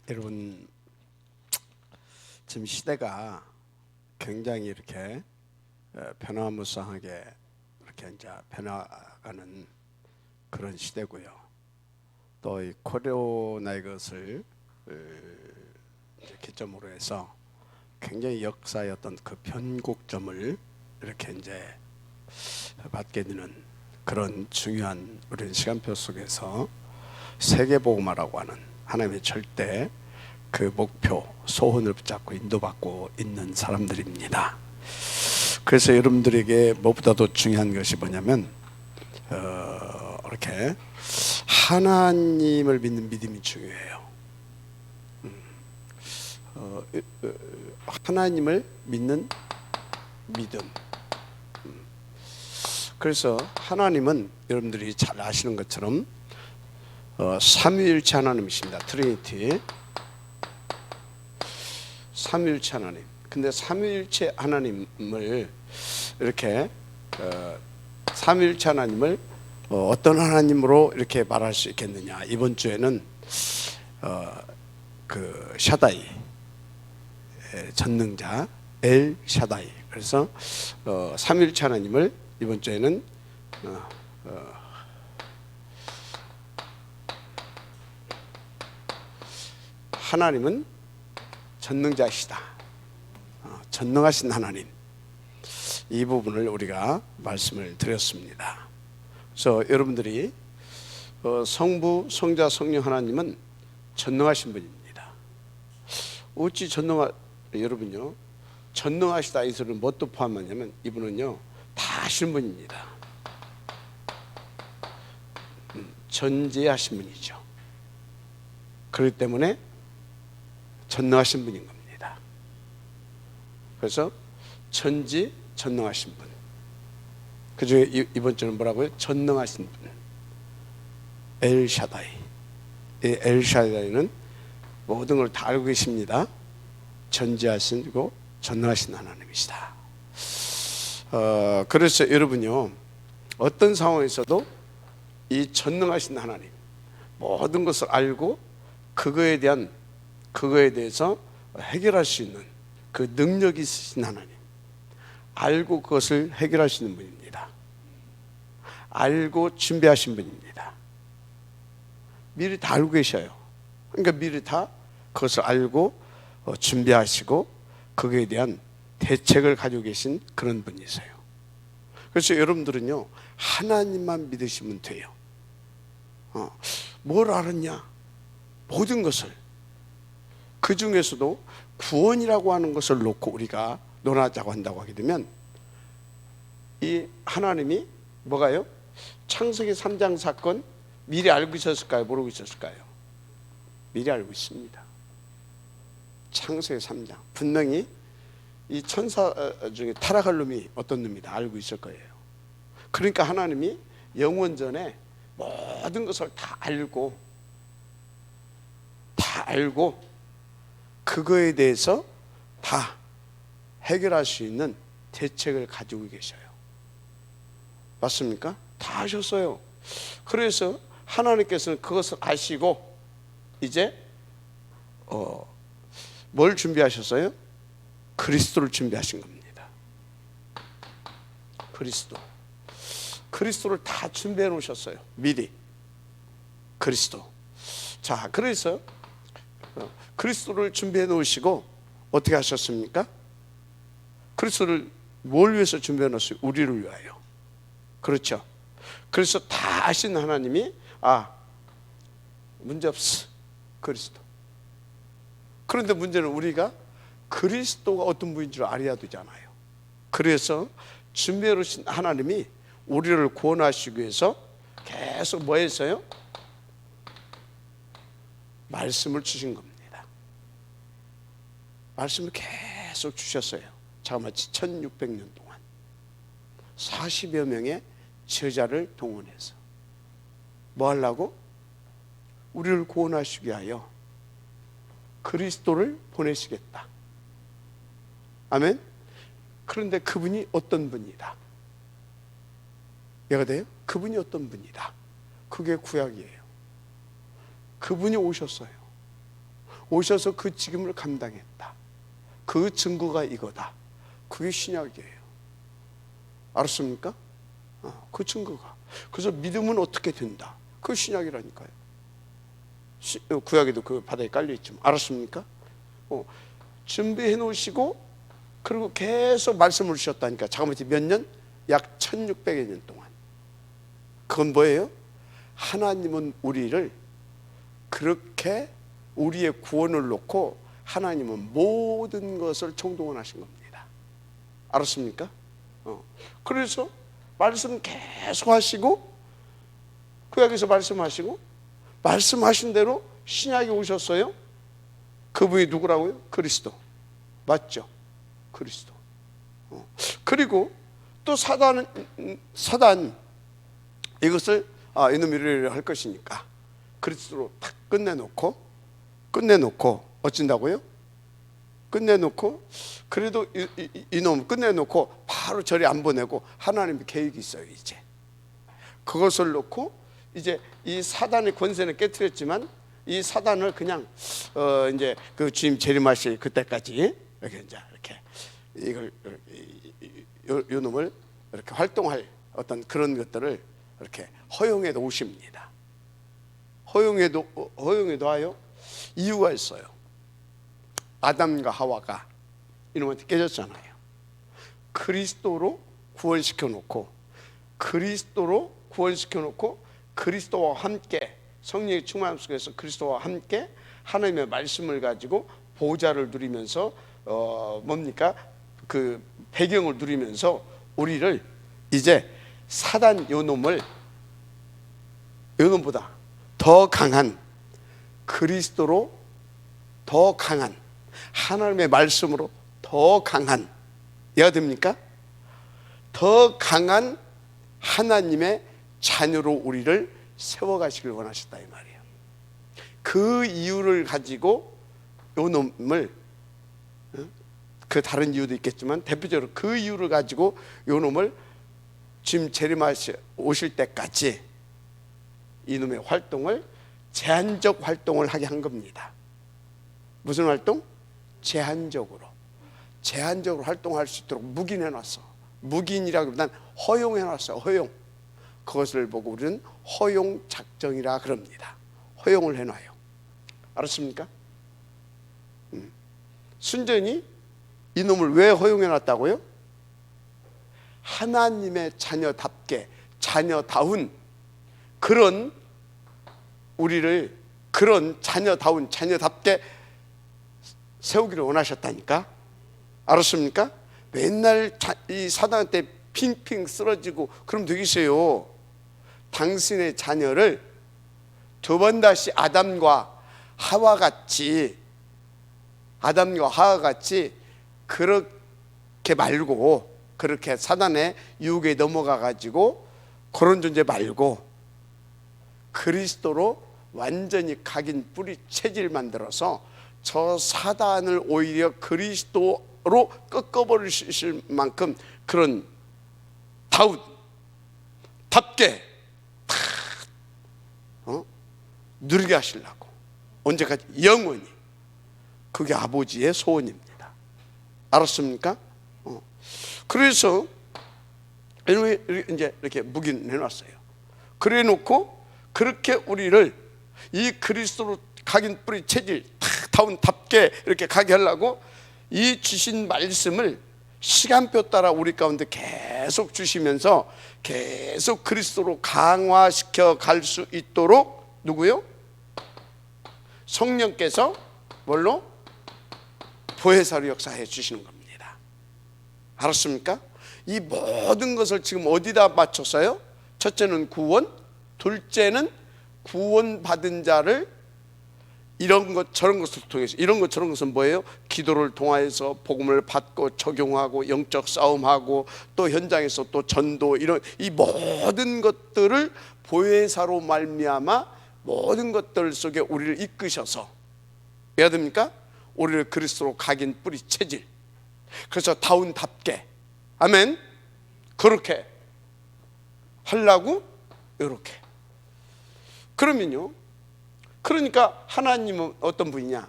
여러분, 지금 시대가 굉장히 이렇게 변화무쌍하게 이렇게 이제 변화가는 그런 시대고요. 또 이 코로나의 것을 이제 기점으로 해서 굉장히 역사의 어떤 그 변곡점을 이렇게 이제 받게 되는 그런 중요한 우리 시간표 속에서 세계복음화라고 하는 하나님의 절대 그 목표 소원을 붙잡고 인도받고 있는 사람들입니다. 그래서 여러분들에게 무엇보다도 중요한 것이 뭐냐면 이렇게 하나님을 믿는 믿음이 중요해요. 하나님을 믿는 믿음. 그래서 하나님은 여러분들이 잘 아시는 것처럼 삼위일체 하나님이십니다. 트리니티. 삼위일체 하나님. 근데 삼위일체 하나님을 이렇게 삼위일체 하나님을 어떤 하나님으로 이렇게 말할 수 있겠느냐. 이번 주에는 그 샤다이, 전능자 엘 샤다이. 그래서 삼위일체 하나님을 이번 주에는 하나님은 전능자시다. 전능하신 하나님. 이 부분을 우리가 말씀을 드렸습니다. 그래서 여러분들이 성부, 성자, 성령 하나님은 전능하신 분입니다. 어찌 여러분요, 전능하시다 이 소리는 무엇도 포함하냐면 이분은요 다 아시는 분입니다. 전지하신 분이죠. 그렇기 때문에 전능하신 분인 겁니다. 그래서 전지전능하신 분. 그 중에 이번 주는 뭐라고요? 전능하신 분. 엘샤다이. 이 엘샤다이는 모든 걸 다 알고 계십니다. 전지하시고 전능하신 하나님이시다. 그래서 여러분요, 어떤 상황에서도 이 전능하신 하나님, 모든 것을 알고 그거에 대해서 해결할 수 있는 그 능력이 있으신 하나님, 알고 그것을 해결하시는 분입니다. 알고 준비하신 분입니다. 미리 다 알고 계셔요. 그러니까 미리 다 그것을 알고 준비하시고 거기에 대한 대책을 가지고 계신 그런 분이세요. 그래서 여러분들은요, 하나님만 믿으시면 돼요. 뭘 알았냐? 모든 것을. 그 중에서도 구원이라고 하는 것을 놓고 우리가 논하자고 한다고 하게 되면 이 하나님이 뭐가요? 창세기 3장 사건 미리 알고 있었을까요? 모르고 있었을까요? 미리 알고 있습니다. 창세기 3장 분명히 이 천사 중에 타락할 놈이 어떤 놈이다 알고 있을 거예요. 그러니까 하나님이 영원전에 모든 것을 다 알고 그거에 대해서 다 해결할 수 있는 대책을 가지고 계셔요. 맞습니까? 다 아셨어요. 그래서 하나님께서는 그것을 아시고 이제 뭘 준비하셨어요? 그리스도를 준비하신 겁니다. 그리스도를 다 준비해 놓으셨어요. 미리. 그리스도. 자, 그래서 그리스도를 준비해 놓으시고 어떻게 하셨습니까? 그리스도를 뭘 위해서 준비해 놓았어요? 우리를 위하여. 그렇죠. 그래서 다 아신 하나님이 문제없어. 그리스도. 그런데 문제는 우리가 그리스도가 어떤 분인 줄 알아야 되잖아요. 그래서 준비해 놓으신 하나님이 우리를 구원하시기 위해서 계속 뭐 했어요? 말씀을 주신 겁니다. 말씀을 계속 주셨어요. 자그마치 1600년 동안 40여 명의 제자를 동원해서 뭐 하려고? 우리를 구원하시기 위하여 그리스도를 보내시겠다. 아멘. 그런데 그분이 어떤 분이다? 이해가 돼요? 그분이 어떤 분이다? 그게 구약이에요. 그분이 오셨어요. 오셔서 그 책임을 감당했다. 그 증거가 이거다. 그게 신약이에요. 알았습니까? 그 증거가. 그래서 믿으면 어떻게 된다. 그 신약이라니까요. 구약에도 그 바닥에 깔려있지만. 알았습니까? 준비해 놓으시고 그리고 계속 말씀을 주셨다니까. 잠깐만, 몇 년? 약 1600여 년 동안. 그건 뭐예요? 하나님은 우리를 그렇게 우리의 구원을 놓고 하나님은 모든 것을 총동원하신 겁니다. 알았습니까? 그래서 말씀 계속 하시고 구약에서 말씀하시고 말씀하신 대로 신약이 오셨어요. 그분이 누구라고요? 그리스도. 맞죠? 그리스도. 그리고 또 사단 이것을 이놈이 이를 할 것이니까 그리스도로 딱 끝내놓고 어쩐다고요? 끝내놓고 그래도 이놈 끝내놓고 바로 저리 안 보내고 하나님의 계획이 있어요. 이제 그것을 놓고 이제 이 사단의 권세는 깨트렸지만 이 사단을 그냥 이제 그 주님 재림하실 그때까지 이렇게 이걸 요 놈을 이렇게 활동할 어떤 그런 것들을 이렇게 허용해 놓으십니다. 허용해 놔요. 이유가 있어요. 아담과 하와가 이놈한테 깨졌잖아요. 그리스도로 구원시켜 놓고 그리스도와 함께 성령의 충만함 속에서 그리스도와 함께 하나님의 말씀을 가지고 보좌를 누리면서 뭡니까? 그 배경을 누리면서 우리를 이제 사단 요놈보다 더 강한 그리스도로 더 강한 하나님의 말씀으로 더 강한 이해가 됩니까? 더 강한 하나님의 자녀로 우리를 세워가시길 원하셨다 이 말이에요. 그 이유를 가지고 요놈을 그 다른 이유도 있겠지만 대표적으로 그 이유를 가지고 요놈을 지금 재림하시 오실 때까지 이놈의 활동을 제한적 활동을 하게 한 겁니다. 무슨 활동? 제한적으로 활동할 수 있도록 묵인해놨어. 묵인이라기보단 허용해놨어요. 허용. 그것을 보고 우리는 허용 작정이라 그럽니다. 허용을 해놔요. 알았습니까? 순전히 이놈을 왜 허용해놨다고요? 하나님의 자녀답게 자녀다운 그런 우리를 그런 자녀답게 세우기를 원하셨다니까. 알았습니까? 맨날 이 사단한테 핑핑 쓰러지고 그럼 되겠어요. 당신의 자녀를 두 번 다시 아담과 하와 같이 그렇게 말고 그렇게 사단의 유혹에 넘어가 가지고 그런 존재 말고 그리스도로 완전히 각인 뿌리 체질 만들어서 저 사단을 오히려 그리스도로 꺾어버리실 만큼 그런 답게 누리게 하시려고 언제까지? 영원히. 그게 아버지의 소원입니다. 알았습니까? 그래서 이제 이렇게 묵인해놨어요. 그래 놓고 그렇게 우리를 이 그리스도로 각인 뿌리 체질 다운답게 이렇게 가게 하려고 이 주신 말씀을 시간표 따라 우리 가운데 계속 주시면서 계속 그리스도로 강화시켜 갈 수 있도록 누구요? 성령께서 뭘로? 보혜사로 역사해 주시는 겁니다. 알았습니까? 이 모든 것을 지금 어디다 맞췄어요? 첫째는 구원, 둘째는 구원받은 자를 이런 것 저런 것을 통해서 이런 것 저런 것은 뭐예요? 기도를 통하여서 복음을 받고 적용하고 영적 싸움하고 또 현장에서 또 전도 이런 이 모든 것들을 보혜사로 말미암아 모든 것들 속에 우리를 이끄셔서 해야 됩니까? 우리를 그리스도로 각인 뿌리 체질 그래서 다운답게 아멘 그렇게 하려고 이렇게 그러면요 그러니까 하나님은 어떤 분이냐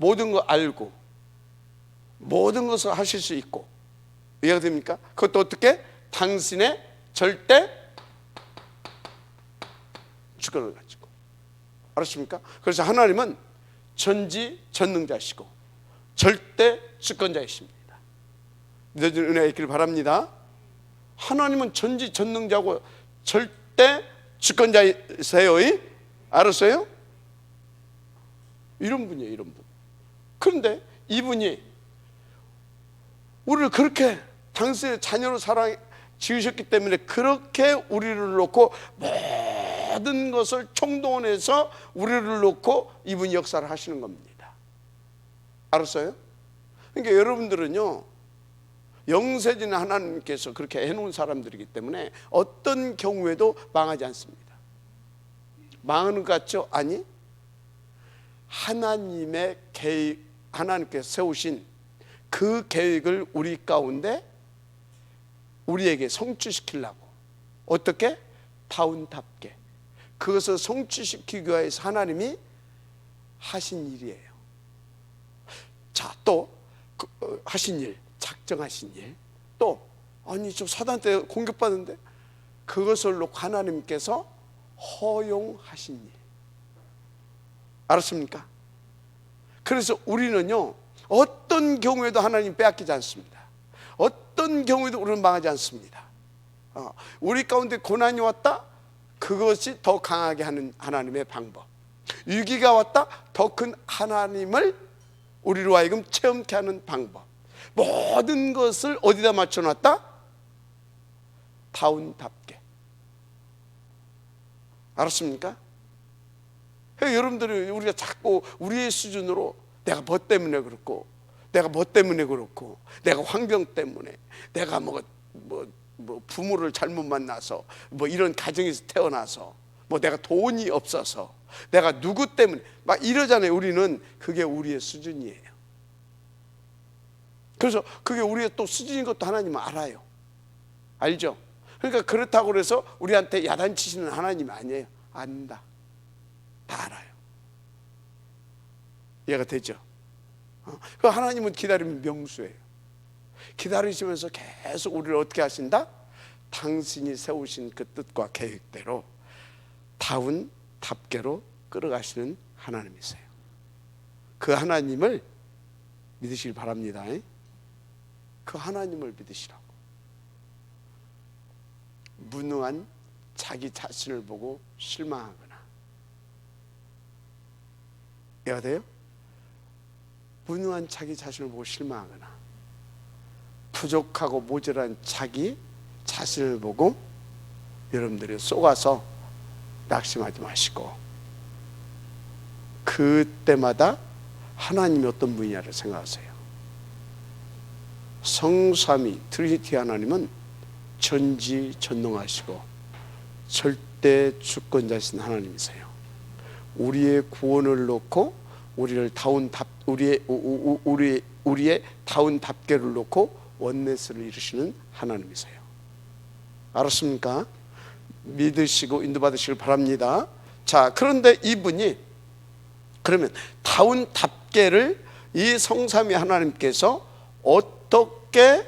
모든 거 알고 모든 것을 하실 수 있고, 이해가 됩니까? 그것도 어떻게? 당신의 절대 주권을 가지고. 알았습니까? 그래서 하나님은 전지전능자시고 절대 주권자이십니다. 믿어주는 은혜가 있기를 바랍니다. 하나님은 전지전능자고 절대 주권자이세요. 알았어요? 이런 분이에요, 이런 분. 그런데 이분이 우리를 그렇게 당신의 자녀로 사랑 지으셨기 때문에 그렇게 우리를 놓고 모든 것을 총동원해서 우리를 놓고 이분이 역사를 하시는 겁니다. 알았어요? 그러니까 여러분들은요, 영세진 하나님께서 그렇게 해놓은 사람들이기 때문에 어떤 경우에도 망하지 않습니다. 망하는 것 같죠? 아니, 하나님의 계획, 하나님께서 세우신 그 계획을 우리 가운데 우리에게 성취시키려고, 어떻게? 다운답게 그것을 성취시키기 위해서 하나님이 하신 일이에요. 자, 또 하신 일, 작정하신 일, 또 아니 저 사단한테 공격받는데 그것을 놓고 하나님께서 허용하신 일. 알았습니까? 그래서 우리는요, 어떤 경우에도 하나님 빼앗기지 않습니다. 어떤 경우에도 우리는 망하지 않습니다. 우리 가운데 고난이 왔다, 그것이 더 강하게 하는 하나님의 방법. 위기가 왔다, 더 큰 하나님을 우리로 하여금 체험케 하는 방법. 모든 것을 어디다 맞춰놨다? 다운답게. 알았습니까? 여러분들이, 우리가 자꾸 우리의 수준으로 내가 뭐 때문에 그렇고, 내가 뭐 때문에 그렇고, 내가 환경 때문에, 내가 뭐 부모를 잘못 만나서, 뭐 이런 가정에서 태어나서, 뭐 내가 돈이 없어서, 내가 누구 때문에 막 이러잖아요. 우리는 그게 우리의 수준이에요. 그래서 그게 우리의 또 수준인 것도 하나님은 알아요. 알죠? 그러니까 그렇다고 해서 우리한테 야단치시는 하나님이 아니에요. 안다. 다 알아요. 이해가 되죠? 그 하나님은 기다리면 명수예요. 기다리시면서 계속 우리를 어떻게 하신다? 당신이 세우신 그 뜻과 계획대로 다운답게로 끌어가시는 하나님이세요. 그 하나님을 믿으시길 바랍니다. 그 하나님을 믿으시라고. 무능한 자기 자신을 보고 실망하거나, 이해가 돼요? 무능한 자기 자신을 보고 실망하거나, 부족하고 모자란 자기 자신을 보고 여러분들이 속아서 낙심하지 마시고, 그때마다 하나님이 어떤 분이냐를 생각하세요. 성삼위 트리니티 하나님은 전지전능하시고 절대 주권자신 하나님이세요. 우리의 구원을 놓고 우리의 다운답게를 놓고 원네스를 이루시는 하나님이세요. 알았습니까? 믿으시고 인도받으시길 바랍니다. 자, 그런데 이분이 그러면 다운답게를 이 성삼위 하나님께서 어떻게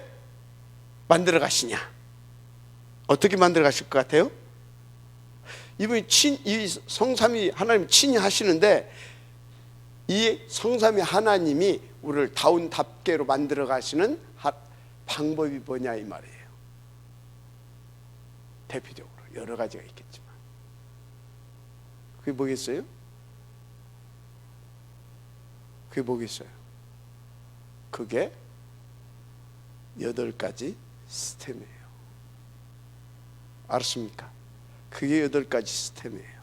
만들어 가시냐? 어떻게 만들어 가실 것 같아요? 이분이 이 성삼위 하나님 친히 하시는데, 이 성삼위 하나님이 우리를 다운답게로 만들어 가시는 방법이 뭐냐 이 말이에요. 대표적으로 여러 가지가 있겠지만 그게 뭐겠어요? 그게 뭐겠어요? 그게 8가지 시스템이에요. 알았습니까? 그게 8가지 시스템이에요.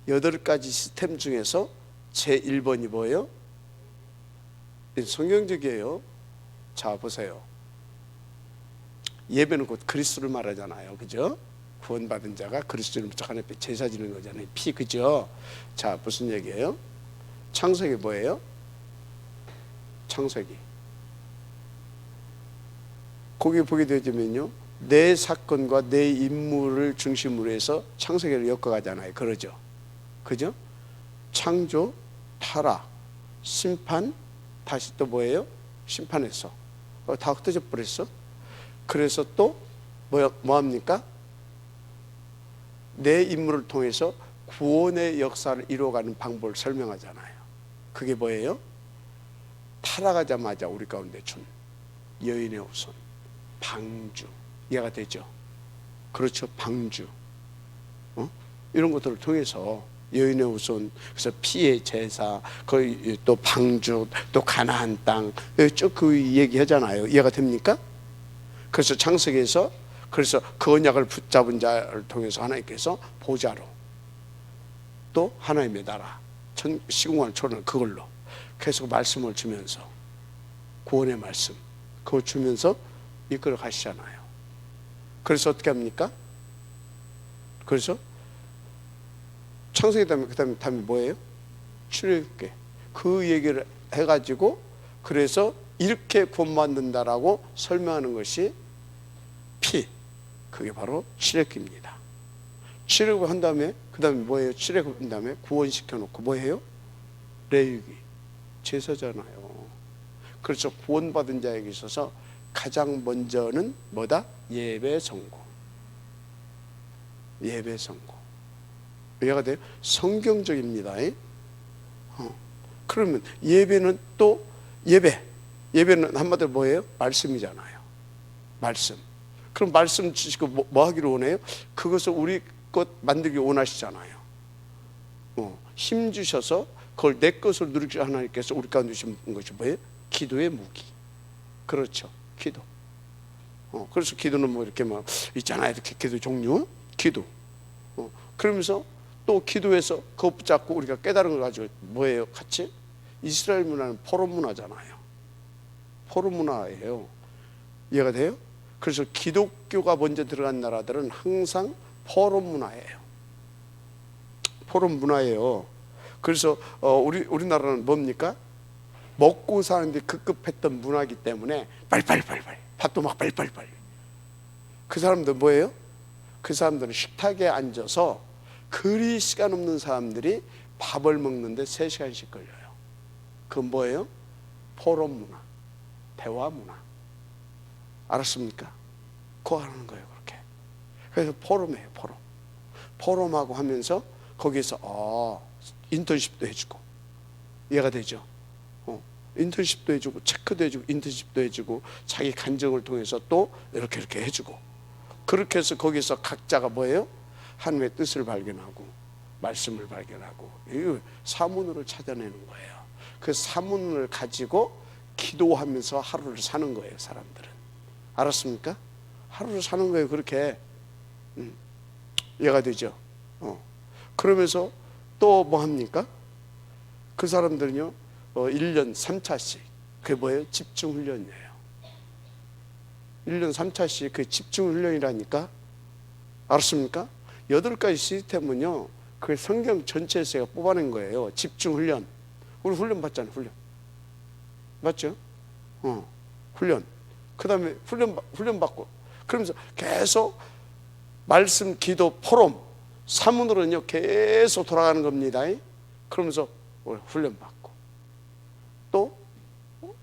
8가지 시스템 중에서 제1번이 뭐예요? 성경적이에요. 자, 보세요. 예배는 곧 그리스도를 말하잖아요. 그죠? 구원받은 자가 그리스도를 묻혀 하나님 앞에 제사 지는 거잖아요. 피, 그죠? 자, 무슨 얘기예요? 창세기 뭐예요? 창세기. 거기 보게 되면요, 내 사건과 내 인물을 중심으로 해서 창세기를 엮어가잖아요. 그러죠? 그죠? 창조, 타락, 심판, 다시 또 뭐예요? 심판했어. 다 흩어져 버렸어. 그래서 또 뭐합니까? 내 인물을 통해서 구원의 역사를 이루어가는 방법을 설명하잖아요. 그게 뭐예요? 타락하자마자 우리 가운데 준 여인의 후손, 방주. 이해가 되죠? 그렇죠. 방주. 이런 것들을 통해서 여인의 후손, 그래서 피의 제사, 거의 또 방주, 또 가나안 땅, 쭉 그 얘기하잖아요. 이해가 됩니까? 그래서 창세기에서 그래서 그 언약을 붙잡은 자를 통해서 하나님께서 보좌로, 또 하나님의 나라, 시공간 초를 그걸로 계속 말씀을 주면서, 구원의 말씀 그거 주면서 이끌어 가시잖아요. 그래서 어떻게 합니까? 그래서 창세기 다음에 뭐예요? 출애굽기. 그 얘기를 해가지고 그래서 이렇게 구원받는다라고 설명하는 것이 피, 그게 바로 출애굽기입니다. 출애굽을 한 다음에 그 다음에 뭐예요? 출애굽한 다음에 구원시켜놓고 뭐예요? 레위기, 제사잖아요. 그래서 구원받은 자에게 있어서 가장 먼저는 뭐다? 예배 성공. 예배 성공. 이해가 돼요? 성경적입니다. 그러면 예배는 또 예배는 한마디로 뭐예요? 말씀이잖아요. 말씀. 그럼 말씀 주시고 뭐 하기를 원해요? 그것을 우리 것 만들기 원하시잖아요. 힘 주셔서 그걸 내 것을 누리기 하나님께서 우리 가운데 주신 것이 뭐예요? 기도의 무기. 그렇죠. 기도. 그래서 기도는 뭐 이렇게 막 있잖아요. 이렇게 기도 종류. 기도. 그러면서 또 기도해서 그거 붙잡고 우리가 깨달은 걸 가지고 뭐예요? 같이 이스라엘 문화는 포럼 문화잖아요. 포럼 문화예요. 이해가 돼요? 그래서 기독교가 먼저 들어간 나라들은 항상 포럼 문화예요. 포럼 문화예요. 그래서 우리나라는 뭡니까? 먹고 사는데 급급했던 문화이기 때문에 빨리빨리 밭도 막 빨리빨리. 그 사람들 뭐예요? 그 사람들은 식탁에 앉아서 그리 시간 없는 사람들이 밥을 먹는데 3시간씩 걸려요. 그건 뭐예요? 포럼 문화, 대화 문화. 알았습니까? 그거 하는 거예요. 그렇게. 그래서 포럼이에요. 포럼하고 하면서 거기에서 인턴십도 해주고. 이해가 되죠? 인턴십도 해주고 체크도 해주고 인턴십도 해주고 자기 간증을 통해서 또 이렇게 해주고, 그렇게 해서 거기서 각자가 뭐예요? 하나님의 뜻을 발견하고 말씀을 발견하고 이 사문을 찾아내는 거예요. 그 사문을 가지고 기도하면서 하루를 사는 거예요. 사람들은. 알았습니까? 하루를 사는 거예요. 그렇게. 이해가 되죠? 그러면서 또 뭐 합니까? 그 사람들은요 1년 3차씩 그게 뭐예요? 집중훈련이에요. 1년 3차씩 그 집중훈련이라니까. 알았습니까? 8가지 시스템은요 그 성경 전체에서 제가 뽑아낸 거예요. 집중훈련. 우리 훈련 받잖아요. 훈련 맞죠? 훈련. 그 다음에 훈련 받고 그러면서 계속 말씀, 기도, 포럼, 사문으로는요 계속 돌아가는 겁니다. 그러면서 훈련 받고 또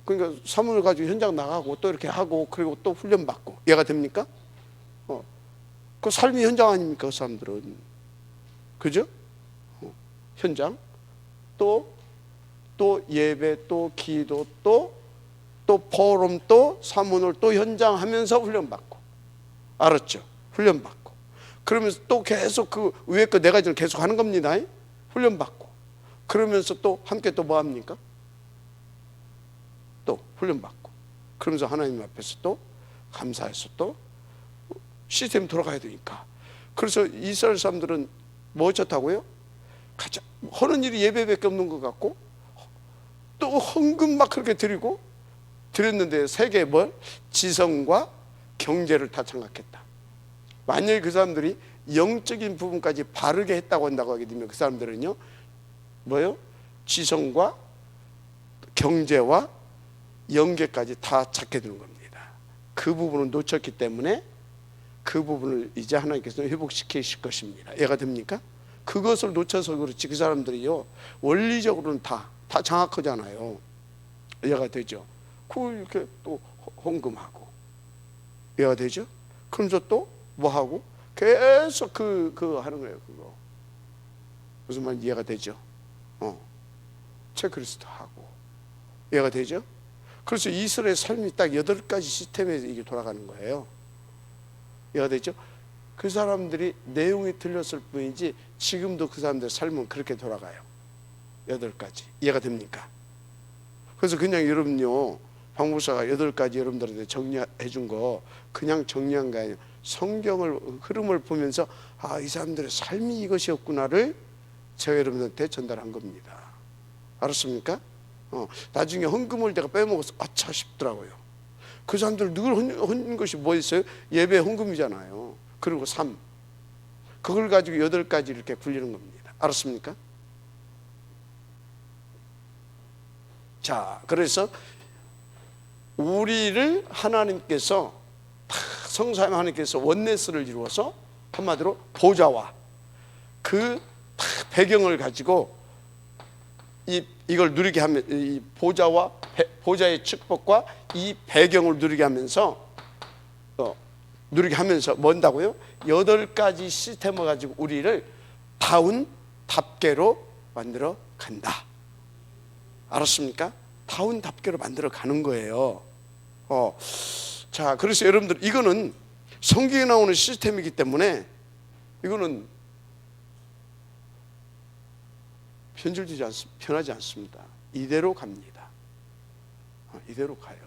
그러니까 사문을 가지고 현장 나가고 또 이렇게 하고 그리고 또 훈련 받고. 이해가 됩니까? 그 삶이 현장 아닙니까? 그 사람들은. 그죠? 현장. 또 예배, 또 기도, 또 포럼, 또 사문을 또 현장 하면서 훈련 받고. 알았죠? 훈련 받고. 그러면서 또 계속 그 위에 거 4가지를 계속 하는 겁니다. 훈련 받고. 그러면서 또 함께 또 뭐 합니까? 또 훈련 받고. 그러면서 하나님 앞에서 또 감사해서 또 시스템 돌아가야 되니까. 그래서 이스라엘 사람들은 뭐 좋다고요? 가장 하는 일이 예배밖에 없는 것 같고 또 헌금 막 그렇게 드렸는데 세계에 뭘? 지성과 경제를 다 장악했다. 만약에 그 사람들이 영적인 부분까지 바르게 했다고 한다고 하게 되면 그 사람들은요 뭐요? 지성과 경제와 영계까지 다 찾게 되는 겁니다. 그 부분을 놓쳤기 때문에 그 부분을 이제 하나님께서 회복시키실 것입니다. 이해가 됩니까? 그것을 놓쳐서 그렇지 그 사람들이요 원리적으로는 다 다 장악하잖아요. 이해가 되죠? 그걸 이렇게 또 헌금하고, 이해가 되죠? 그러면서 또 뭐하고 계속 그 하는 거예요. 그거 무슨 말 이해가 되죠? 체크리스트 하고, 이해가 되죠? 그래서 이스라엘의 삶이 딱 8가지 시스템에 이게 돌아가는 거예요. 이해가 되죠? 그 사람들이 내용이 틀렸을 뿐이지 지금도 그 사람들의 삶은 그렇게 돌아가요. 8가지. 이해가 됩니까? 그래서 그냥 여러분요, 박목사가 8가지 여러분들한테 정리해 준 거 그냥 정리한 게 아니에요. 성경을 흐름을 보면서 아, 이 사람들의 삶이 이것이었구나를 제가 여러분들한테 전달한 겁니다. 알았습니까? 나중에 헌금을 내가 빼먹어서 아차 싶더라고요. 그 사람들 늘 헌 것이 뭐 있어요? 예배 헌금이잖아요. 그리고 3, 그걸 가지고 8가지 이렇게 굴리는 겁니다. 알았습니까? 자, 그래서 우리를 하나님께서 성삼위 하나님께서 원네스를 이루어서 한마디로 보좌와 그 배경을 가지고 이걸 누리게 하면, 이 보좌와 보좌의 축복과 이 배경을 누리게 하면서 뭔다고요? 8가지 시스템을 가지고 우리를 다운답게로 만들어 간다. 알았습니까? 다운답게로 만들어 가는 거예요. 자, 그래서 여러분들 이거는 성경에 나오는 시스템이기 때문에 이거는 변하지 않습니다. 이대로 갑니다. 이대로 가요.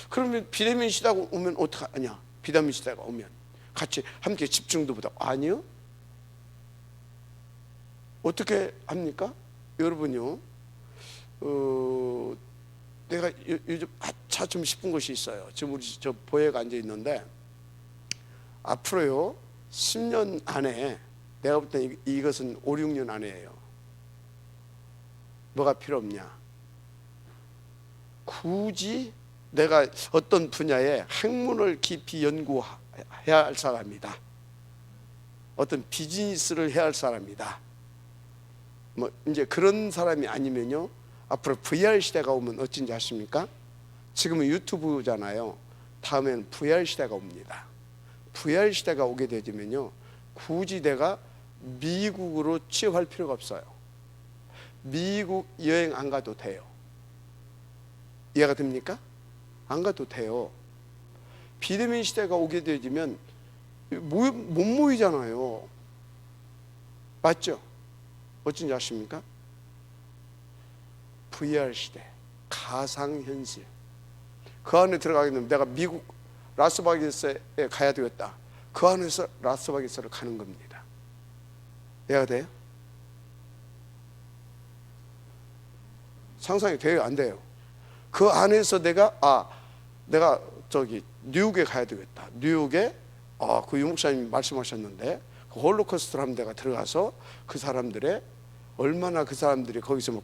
그러면 비대면 시대가 오면 어떡하냐? 비대면 시대가 오면 같이 함께 집중도 못하고, 아니요. 어떻게 합니까? 여러분요, 내가 요즘 아차 좀 싶은 것이 있어요. 지금 우리 저 보혜가 앉아 있는데 앞으로요 10년 안에, 내가 볼 때 이것은 5, 6년 안에예요. 뭐가 필요 없냐? 굳이 내가 어떤 분야에 학문을 깊이 연구해야 할 사람이다. 어떤 비즈니스를 해야 할 사람이다. 뭐 이제 그런 사람이 아니면요, 앞으로 VR 시대가 오면 어쩐지 아십니까? 지금은 유튜브잖아요. 다음에는 VR 시대가 옵니다. VR 시대가 오게 되면요, 굳이 내가 미국으로 취업할 필요가 없어요. 미국 여행 안 가도 돼요. 이해가 됩니까? 안 가도 돼요. 비대면 시대가 오게 되면 못 모이잖아요. 맞죠? 어쩐지 아십니까? VR 시대, 가상현실. 그 안에 들어가게 되면 내가 미국 라스베가스에 가야 되겠다. 그 안에서 라스베가스를 가는 겁니다. 이해가 돼요? 상상이 돼요? 안 돼요? 그 안에서 내가 저기 뉴욕에 가야 되겠다. 뉴욕에 그 유목사님이 말씀하셨는데 그 홀로코스트를 하면 내가 들어가서 그 사람들의 얼마나 그 사람들이 거기서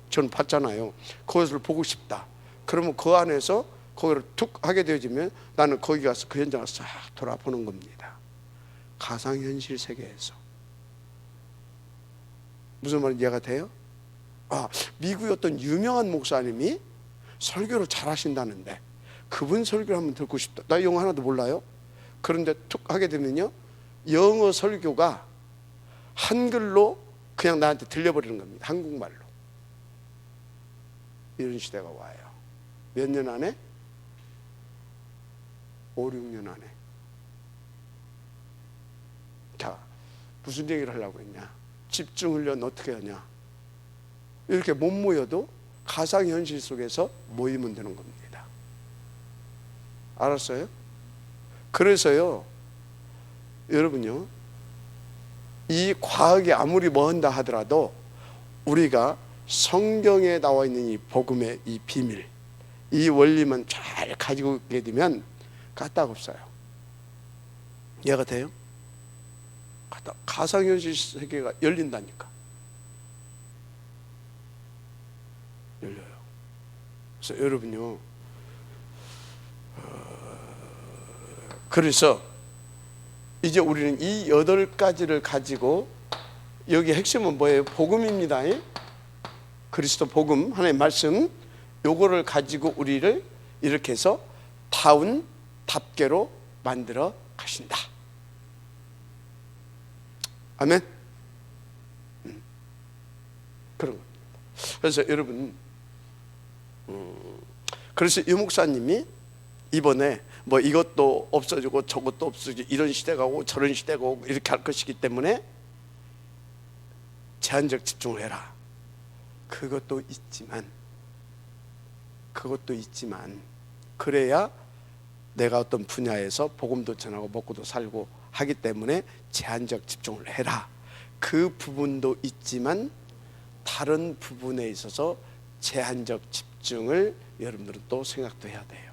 전 봤잖아요. 그것을 보고 싶다. 그러면 그 안에서 거기를 툭 하게 되어지면 나는 거기 가서 그 현장을 싹 돌아보는 겁니다. 가상현실 세계에서. 무슨 말인지 이해가 돼요? 미국의 어떤 유명한 목사님이 설교를 잘 하신다는데 그분 설교를 한번 듣고 싶다. 나 영어 하나도 몰라요. 그런데 툭 하게 되면요, 영어 설교가 한글로 그냥 나한테 들려버리는 겁니다. 한국말로. 이런 시대가 와요. 몇 년 안에? 5, 6년 안에. 자, 무슨 얘기를 하려고 했냐? 집중훈련 어떻게 하냐? 이렇게 못 모여도 가상현실 속에서 모이면 되는 겁니다. 알았어요? 그래서요, 여러분요, 이 과학이 아무리 뭐 한다 하더라도 우리가 성경에 나와 있는 이 복음의 이 비밀, 이 원리만 잘 가지고 있게 되면 까딱없어요. 이해가 돼요? 가상현실 세계가 열린다니까. 열려요. 그래서 여러분요, 그래서 이제 우리는 이 8가지를 가지고, 여기 핵심은 뭐예요? 복음입니다. 그리스도 복음, 하나님의 말씀, 요거를 가지고 우리를 이렇게 해서 다운 답게로 만들어 가신다. 아멘. 그런 겁니다. 그래서 여러분, 그래서 유 목사님이 이번에 뭐 이것도 없어지고 저것도 없어지고 이런 시대가 오고 저런 시대가 오고 이렇게 할 것이기 때문에 제한적 집중을 해라. 그것도 있지만 그래야 내가 어떤 분야에서 복음도 전하고 먹고도 살고 하기 때문에 제한적 집중을 해라. 그 부분도 있지만 다른 부분에 있어서 제한적 집중을 여러분들은 또 생각도 해야 돼요.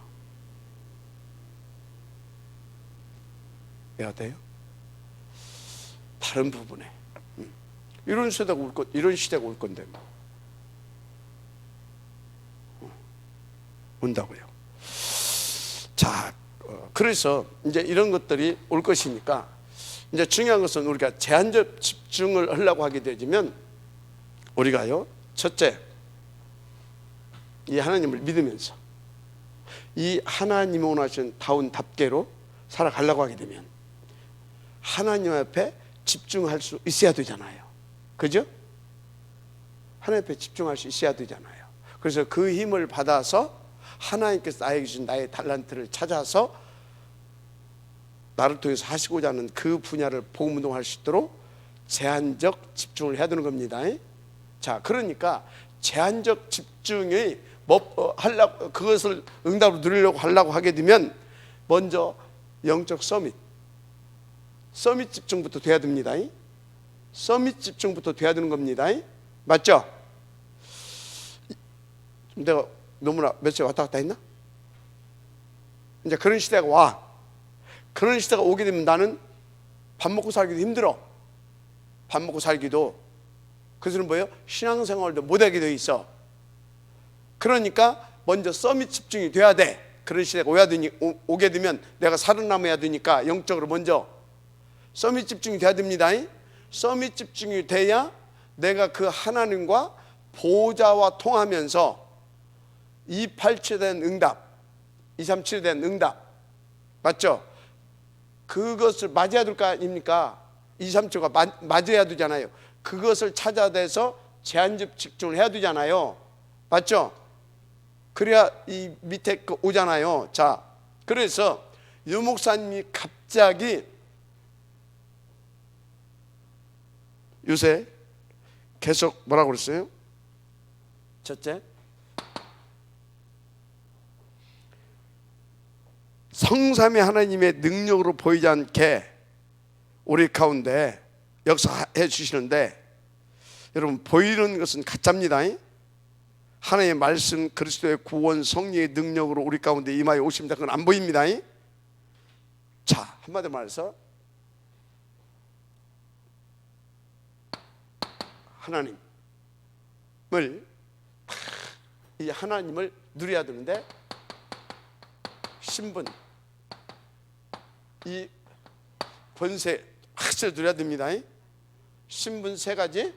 해야 돼요. 다른 부분에 이런 시대가 올 건데 온다고요. 자, 그래서 이제 이런 것들이 올 것이니까 이제 중요한 것은 우리가 제한적 집중을 하려고 하게 되면 우리가요, 첫째, 이 하나님을 믿으면서 이 하나님이 원하시는 다운 답게로 살아가려고 하게 되면 하나님 앞에 집중할 수 있어야 되잖아요. 그죠? 하나님 앞에 집중할 수 있어야 되잖아요. 그래서 그 힘을 받아서 하나님께서 나에게 주신 나의 달란트를 찾아서 나를 통해서 하시고자 하는 그 분야를 복음 운동할 수 있도록 제한적 집중을 해야 되는 겁니다. 자, 그러니까 제한적 집중이 하려고, 그것을 응답으로 누리려고 하려고 하게 되면 먼저 영적 서밋 집중부터 돼야 됩니다. 서밋 집중부터 돼야 되는 겁니다. 맞죠? 내가 너무나 몇 시에 왔다 갔다 했나? 이제 그런 시대가 와. 그런 시대가 오게 되면 나는 밥 먹고 살기도 힘들어. 밥 먹고 살기도. 그것은 뭐예요? 신앙생활도 못하게 돼 있어. 그러니까 먼저 서밋 집중이 돼야 돼. 그런 시대가 오게 되면 내가 살아남아야 되니까 영적으로 먼저 서밋 집중이 돼야 됩니다. 서밋 집중이 돼야 내가 그 하나님과 보좌와 통하면서 287에 대한 응답, 237에 대한 응답, 맞죠? 그것을 맞아야 될 거 아닙니까? 237가 맞아야 되잖아요. 그것을 찾아내서 제한적 집중을 해야 되잖아요. 맞죠? 그래야 이 밑에 거 오잖아요. 자, 그래서 유 목사님이 갑자기 요새 계속 뭐라고 그랬어요? 첫째, 성삼위 하나님의 능력으로 보이지 않게 우리 가운데 역사해 주시는데, 여러분 보이는 것은 가짜입니다. 하나님의 말씀, 그리스도의 구원, 성령의 능력으로 우리 가운데 임하여 오십니다. 그건 안 보입니다. 자, 한마디로 말해서 이 하나님을 누려야 되는데, 신분, 이 권세 확실히 누려야 됩니다. 신분 3가지,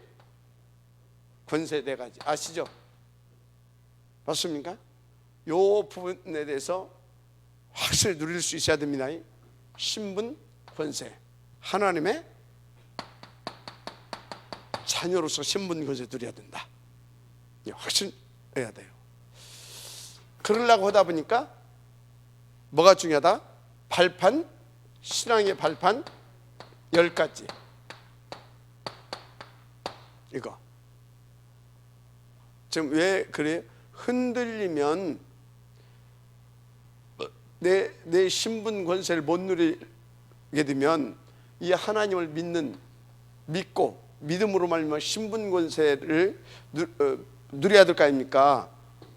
권세 4가지. 아시죠? 맞습니까? 요 부분에 대해서 확실히 누릴 수 있어야 됩니다. 신분, 권세, 하나님의 자녀로서 신분, 권세 누려야 된다. 확실히 해야 돼요. 그러려고 하다 보니까 뭐가 중요하다? 발판, 신앙의 발판 10가지. 이거 지금 왜 그래요? 흔들리면 내 신분 권세를 못 누리게 되면 이 하나님을 믿고 믿음으로 말미암아 신분 권세를 누려야 될 거 아닙니까?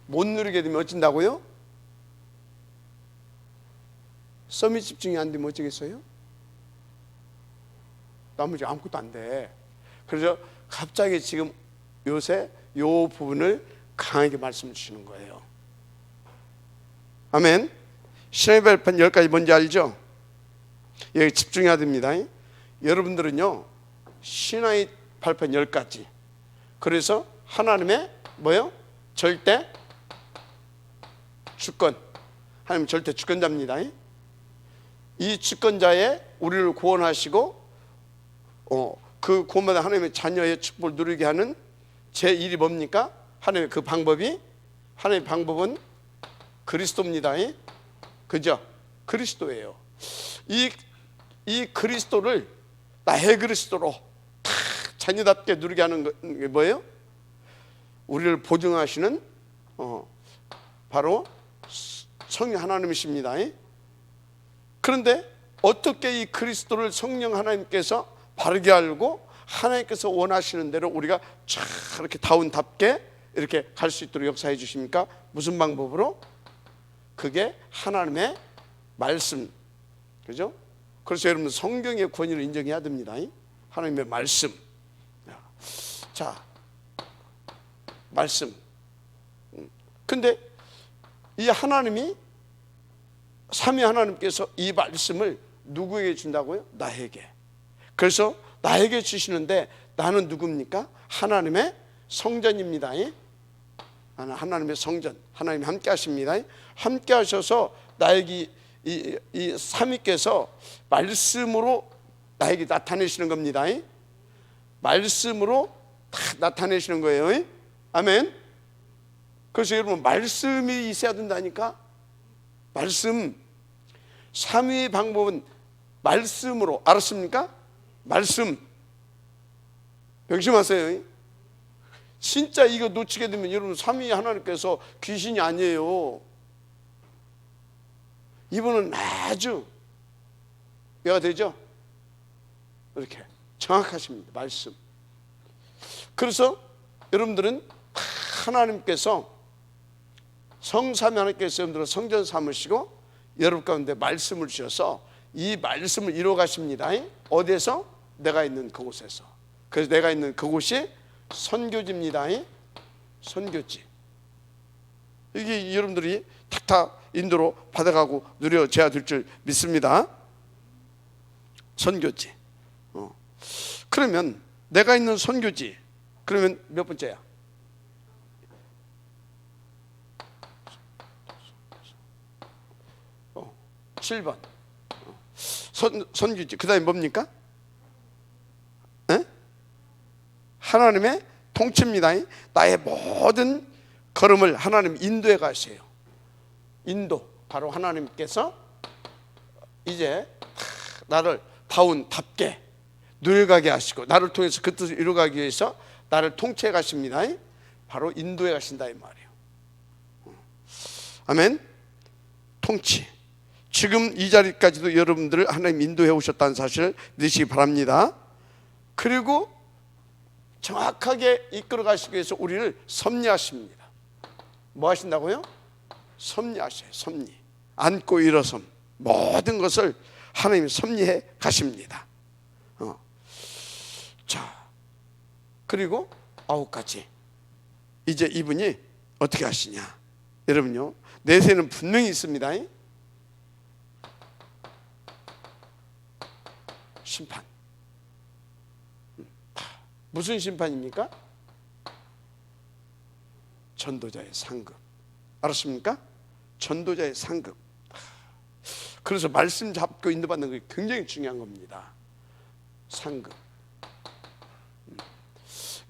못 누리게 되면 어쩐다고요? 서밋 집중이 안 되면 어쩌겠어요? 나머지 아무것도 안 돼. 그래서 갑자기 지금 요새 요 부분을 강하게 말씀 주시는 거예요. 아멘. 신앙의 발판 10가지 뭔지 알죠? 여기 집중해야 됩니다. 여러분들은요, 신앙의 발판 10가지, 그래서 하나님의 뭐요? 절대 주권. 하나님 절대 주권자입니다. 이 주권자의 우리를 구원하시고 그 구원받은 하나님의 자녀의 축복을 누리게 하는 제1이 뭡니까? 하나님의 그 방법이, 하나님의 방법은 그리스도입니다. 그죠? 그리스도예요. 이 그리스도를 나의 그리스도로 탁 자녀답게 누리게 하는 게 뭐예요? 우리를 보증하시는 바로 성령 하나님이십니다. 그런데 어떻게 이 그리스도를 성령 하나님께서 바르게 알고 하나님께서 원하시는 대로 우리가 쫙 이렇게 다운답게 이렇게 갈 수 있도록 역사해 주십니까? 무슨 방법으로? 그게 하나님의 말씀, 그죠? 그래서 여러분 성경의 권위를 인정해야 됩니다. 하나님의 말씀. 자, 말씀. 근데 이 하나님이, 삼위 하나님께서 이 말씀을 누구에게 준다고요? 나에게. 그래서 나에게 주시는데 나는 누굽니까? 하나님의 성전입니다. 하나님의 성전. 하나님이 함께 하십니다. 함께 하셔서 나에게 이 삼위께서 말씀으로 나에게 나타내시는 겁니다. 말씀으로 다 나타내시는 거예요. 아멘. 그래서 여러분 말씀이 있어야 된다니까. 말씀. 삼위의 방법은 말씀으로. 알았습니까? 말씀. 명심하세요. 진짜 이거 놓치게 되면 여러분 삼위 하나님께서 귀신이 아니에요. 이분은 아주 뭐가 되죠? 이렇게 정확하십니다. 말씀. 그래서 여러분들은 하나님께서 성삼위 하나님께서 여러분들은 성전 삼으시고 여러분 가운데 말씀을 주셔서 이 말씀을 이루어 가십니다. 어디에서? 내가 있는 그곳에서. 그래서 내가 있는 그곳이 선교지입니다. 선교지. 이게 여러분들이 탁탁 인도로 받아가고 누려져야 될 줄 믿습니다. 선교지. 그러면 내가 있는 선교지. 그러면 몇 번째야? 7번. 선교지. 그 다음에 뭡니까? 하나님의 통치입니다. 나의 모든 걸음을 하나님 인도해 가세요. 인도. 바로 하나님께서 이제 나를 다운답게 누려가게 하시고 나를 통해서 그 뜻을 이루어가기 위해서 나를 통치해 가십니다. 바로 인도해 가신다 이 말이에요. 아멘. 통치. 지금 이 자리까지도 여러분들을 하나님 인도해 오셨다는 사실을 믿으시기 바랍니다. 그리고 정확하게 이끌어 가시기 위해서 우리를 섭리하십니다. 뭐 하신다고요? 섭리하셔요. 섭리. 앉고 일어섬 모든 것을 하나님이 섭리해 가십니다. 자, 그리고 9가지. 이제 이분이 어떻게 하시냐? 여러분요, 내세는 분명히 있습니다. 심판. 무슨 심판입니까? 전도자의 상급. 알았습니까? 전도자의 상급. 그래서 말씀 잡고 인도받는 게 굉장히 중요한 겁니다. 상급.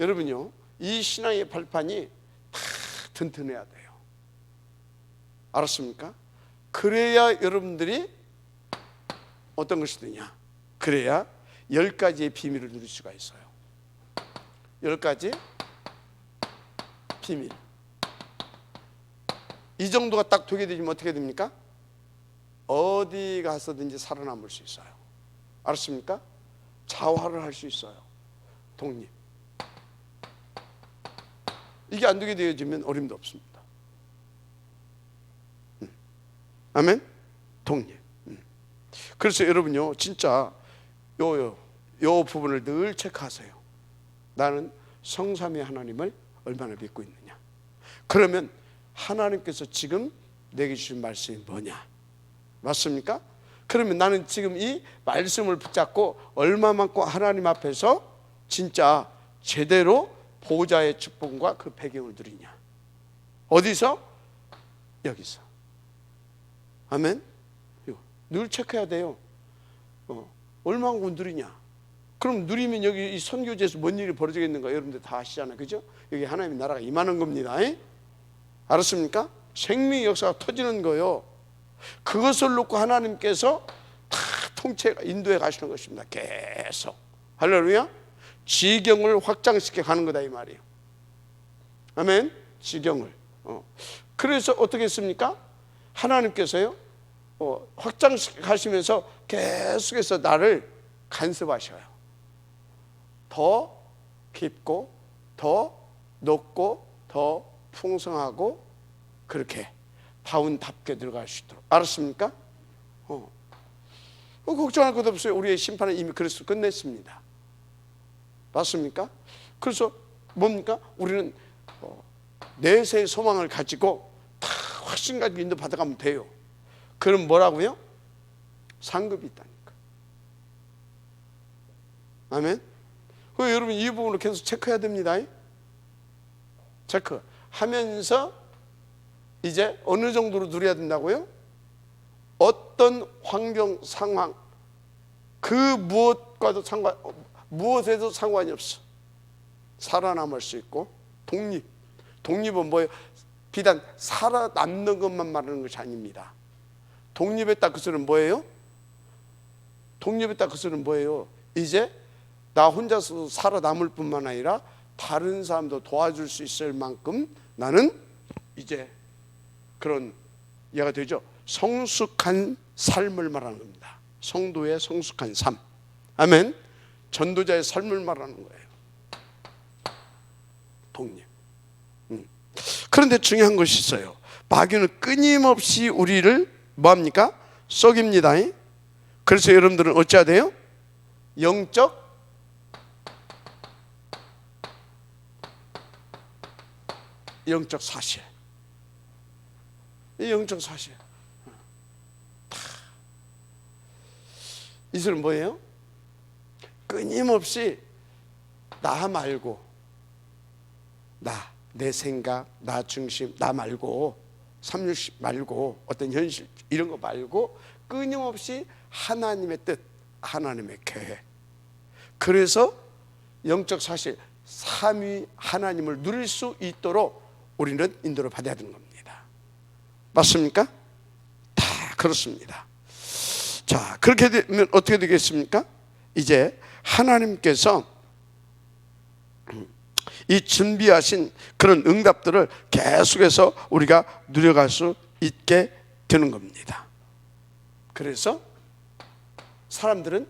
여러분요, 이 신앙의 발판이 다 튼튼해야 돼요. 알았습니까? 그래야 여러분들이 어떤 것이 되냐? 그래야 10가지의 비밀을 누릴 수가 있어요. 10가지 비밀. 이 정도가 딱 되게 되면 어떻게 됩니까? 어디 가서든지 살아남을 수 있어요. 알았습니까? 자활을 할 수 있어요. 독립. 이게 안 되게 되어지면 어림도 없습니다. 아멘? 독립. 그래서 여러분요, 진짜 요 부분을 늘 체크하세요. 나는 성삼위 하나님을 얼마나 믿고 있느냐. 그러면 하나님께서 지금 내게 주신 말씀이 뭐냐? 맞습니까? 그러면 나는 지금 이 말씀을 붙잡고 얼마만큼 하나님 앞에서 진짜 제대로 보호자의 축복과 그 배경을 누리냐? 어디서? 여기서. 아멘. 늘 체크해야 돼요. 얼마만큼 누리냐? 그럼 누리면 여기 이 선교지에서 뭔 일이 벌어지겠는가? 여러분들 다 아시잖아요, 그죠? 여기 하나님의 나라가 임하는 겁니다. 알았습니까? 생명의 역사가 터지는 거요. 그것을 놓고 하나님께서 다 통째 인도해 가시는 것입니다. 계속. 할렐루야. 지경을 확장시켜 가는 거다 이 말이에요. 아멘. 지경을. 그래서 어떻게 했습니까? 하나님께서요 확장시켜 가시면서 계속해서 나를 간섭하셔요. 더 깊고 더 높고 더 풍성하고 그렇게 다운답게 들어갈 수 있도록. 알았습니까? 걱정할 것도 없어요. 우리의 심판은 이미 그리스도 끝냈습니다. 맞습니까? 그래서 뭡니까? 우리는 내세의 소망을 가지고 다 확신 가지고 인도 받아가면 돼요. 그럼 뭐라고요? 상급이 있다니까. 아멘. 그래서 여러분 이 부분을 계속 체크해야 됩니다. 체크하면서 이제 어느 정도로 누려야 된다고요? 어떤 환경 상황 그 무엇과도 무엇에도 상관이 없어. 살아남을 수 있고 독립은 뭐예요? 비단 살아남는 것만 말하는 것이 아닙니다. 독립했다 그 소리는 뭐예요? 독립했다 그 소리는 뭐예요? 이제 나 혼자서 살아남을 뿐만 아니라 다른 사람도 도와줄 수 있을 만큼 나는 이제 그런 이해가 되죠? 성숙한 삶을 말하는 겁니다. 성도의 성숙한 삶. 아멘. 전도자의 삶을 말하는 거예요. 독립. 그런데 중요한 것이 있어요. 마귀는 끊임없이 우리를 뭐합니까? 속입니다. 그래서 여러분들은 어찌해야 돼요? 영적 사실. 이 영적 사실. 이 소리는 뭐예요? 끊임없이 나 말고 내 생각, 나 중심, 나 말고 360 말고 어떤 현실 이런 거 말고 끊임없이 하나님의 뜻, 하나님의 계획. 그래서 영적 사실 삼위 하나님을 누릴 수 있도록 우리는 인도를 받아야 되는 겁니다. 맞습니까? 다 그렇습니다. 자, 그렇게 되면 어떻게 되겠습니까? 이제 하나님께서 이 준비하신 그런 응답들을 계속해서 우리가 누려갈 수 있게 되는 겁니다. 그래서 사람들은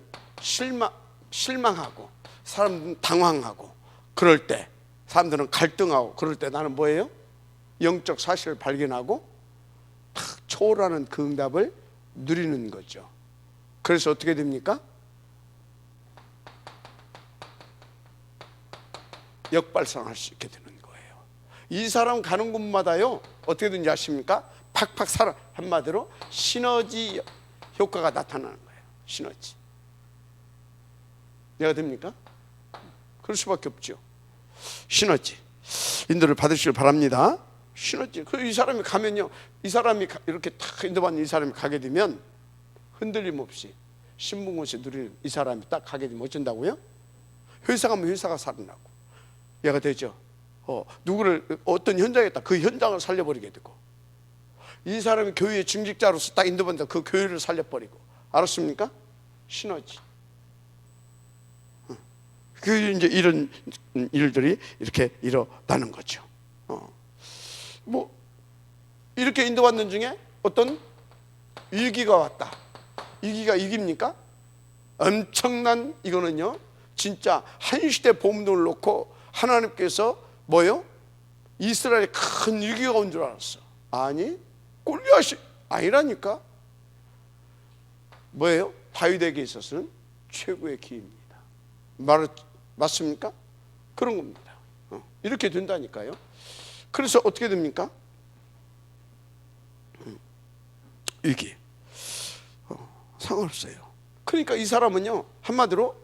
실망하고 사람들은 당황하고 그럴 때 사람들은 갈등하고 그럴 때 나는 뭐예요? 영적 사실을 발견하고 탁 초월하는 그 응답을 누리는 거죠. 그래서 어떻게 됩니까? 역발상할 수 있게 되는 거예요. 이 사람 가는 곳마다요 어떻게 되는지 아십니까? 팍팍 살아. 한마디로 시너지 효과가 나타나는 거예요. 시너지. 이해가 됩니까? 그럴 수밖에 없죠. 시너지. 인도를 받으시길 바랍니다. 시너지. 이 사람이 가면요, 이 사람이 이렇게 탁 인도받는 이 사람이 가게 되면 흔들림 없이 신분고시 누리는 이 사람이 딱 가게 되면 어쩐다고요? 회사 가면 회사가 살아나고. 얘가 되죠. 누구를 어떤 현장에 딱 그 현장을 살려버리게 되고, 이 사람이 교회의 중직자로서 딱 인도받는다 그 교회를 살려버리고. 알았습니까? 시너지. 그 이제 이런 일들이 이렇게 일어나는 거죠. 뭐 이렇게 인도받는 중에 어떤 위기가 왔다. 위기가 이깁니까? 엄청난 이거는요. 진짜 한 시대 보험들을 놓고 하나님께서 뭐요? 이스라엘에 큰 위기가 온 줄 알았어. 아니, 골리앗이 아니라니까. 뭐예요? 다윗에게 있어서는 최고의 기회입니다. 맞습니까? 그런 겁니다. 이렇게 된다니까요. 그래서 어떻게 됩니까? 위기. 상관없어요. 그러니까 이 사람은요, 한마디로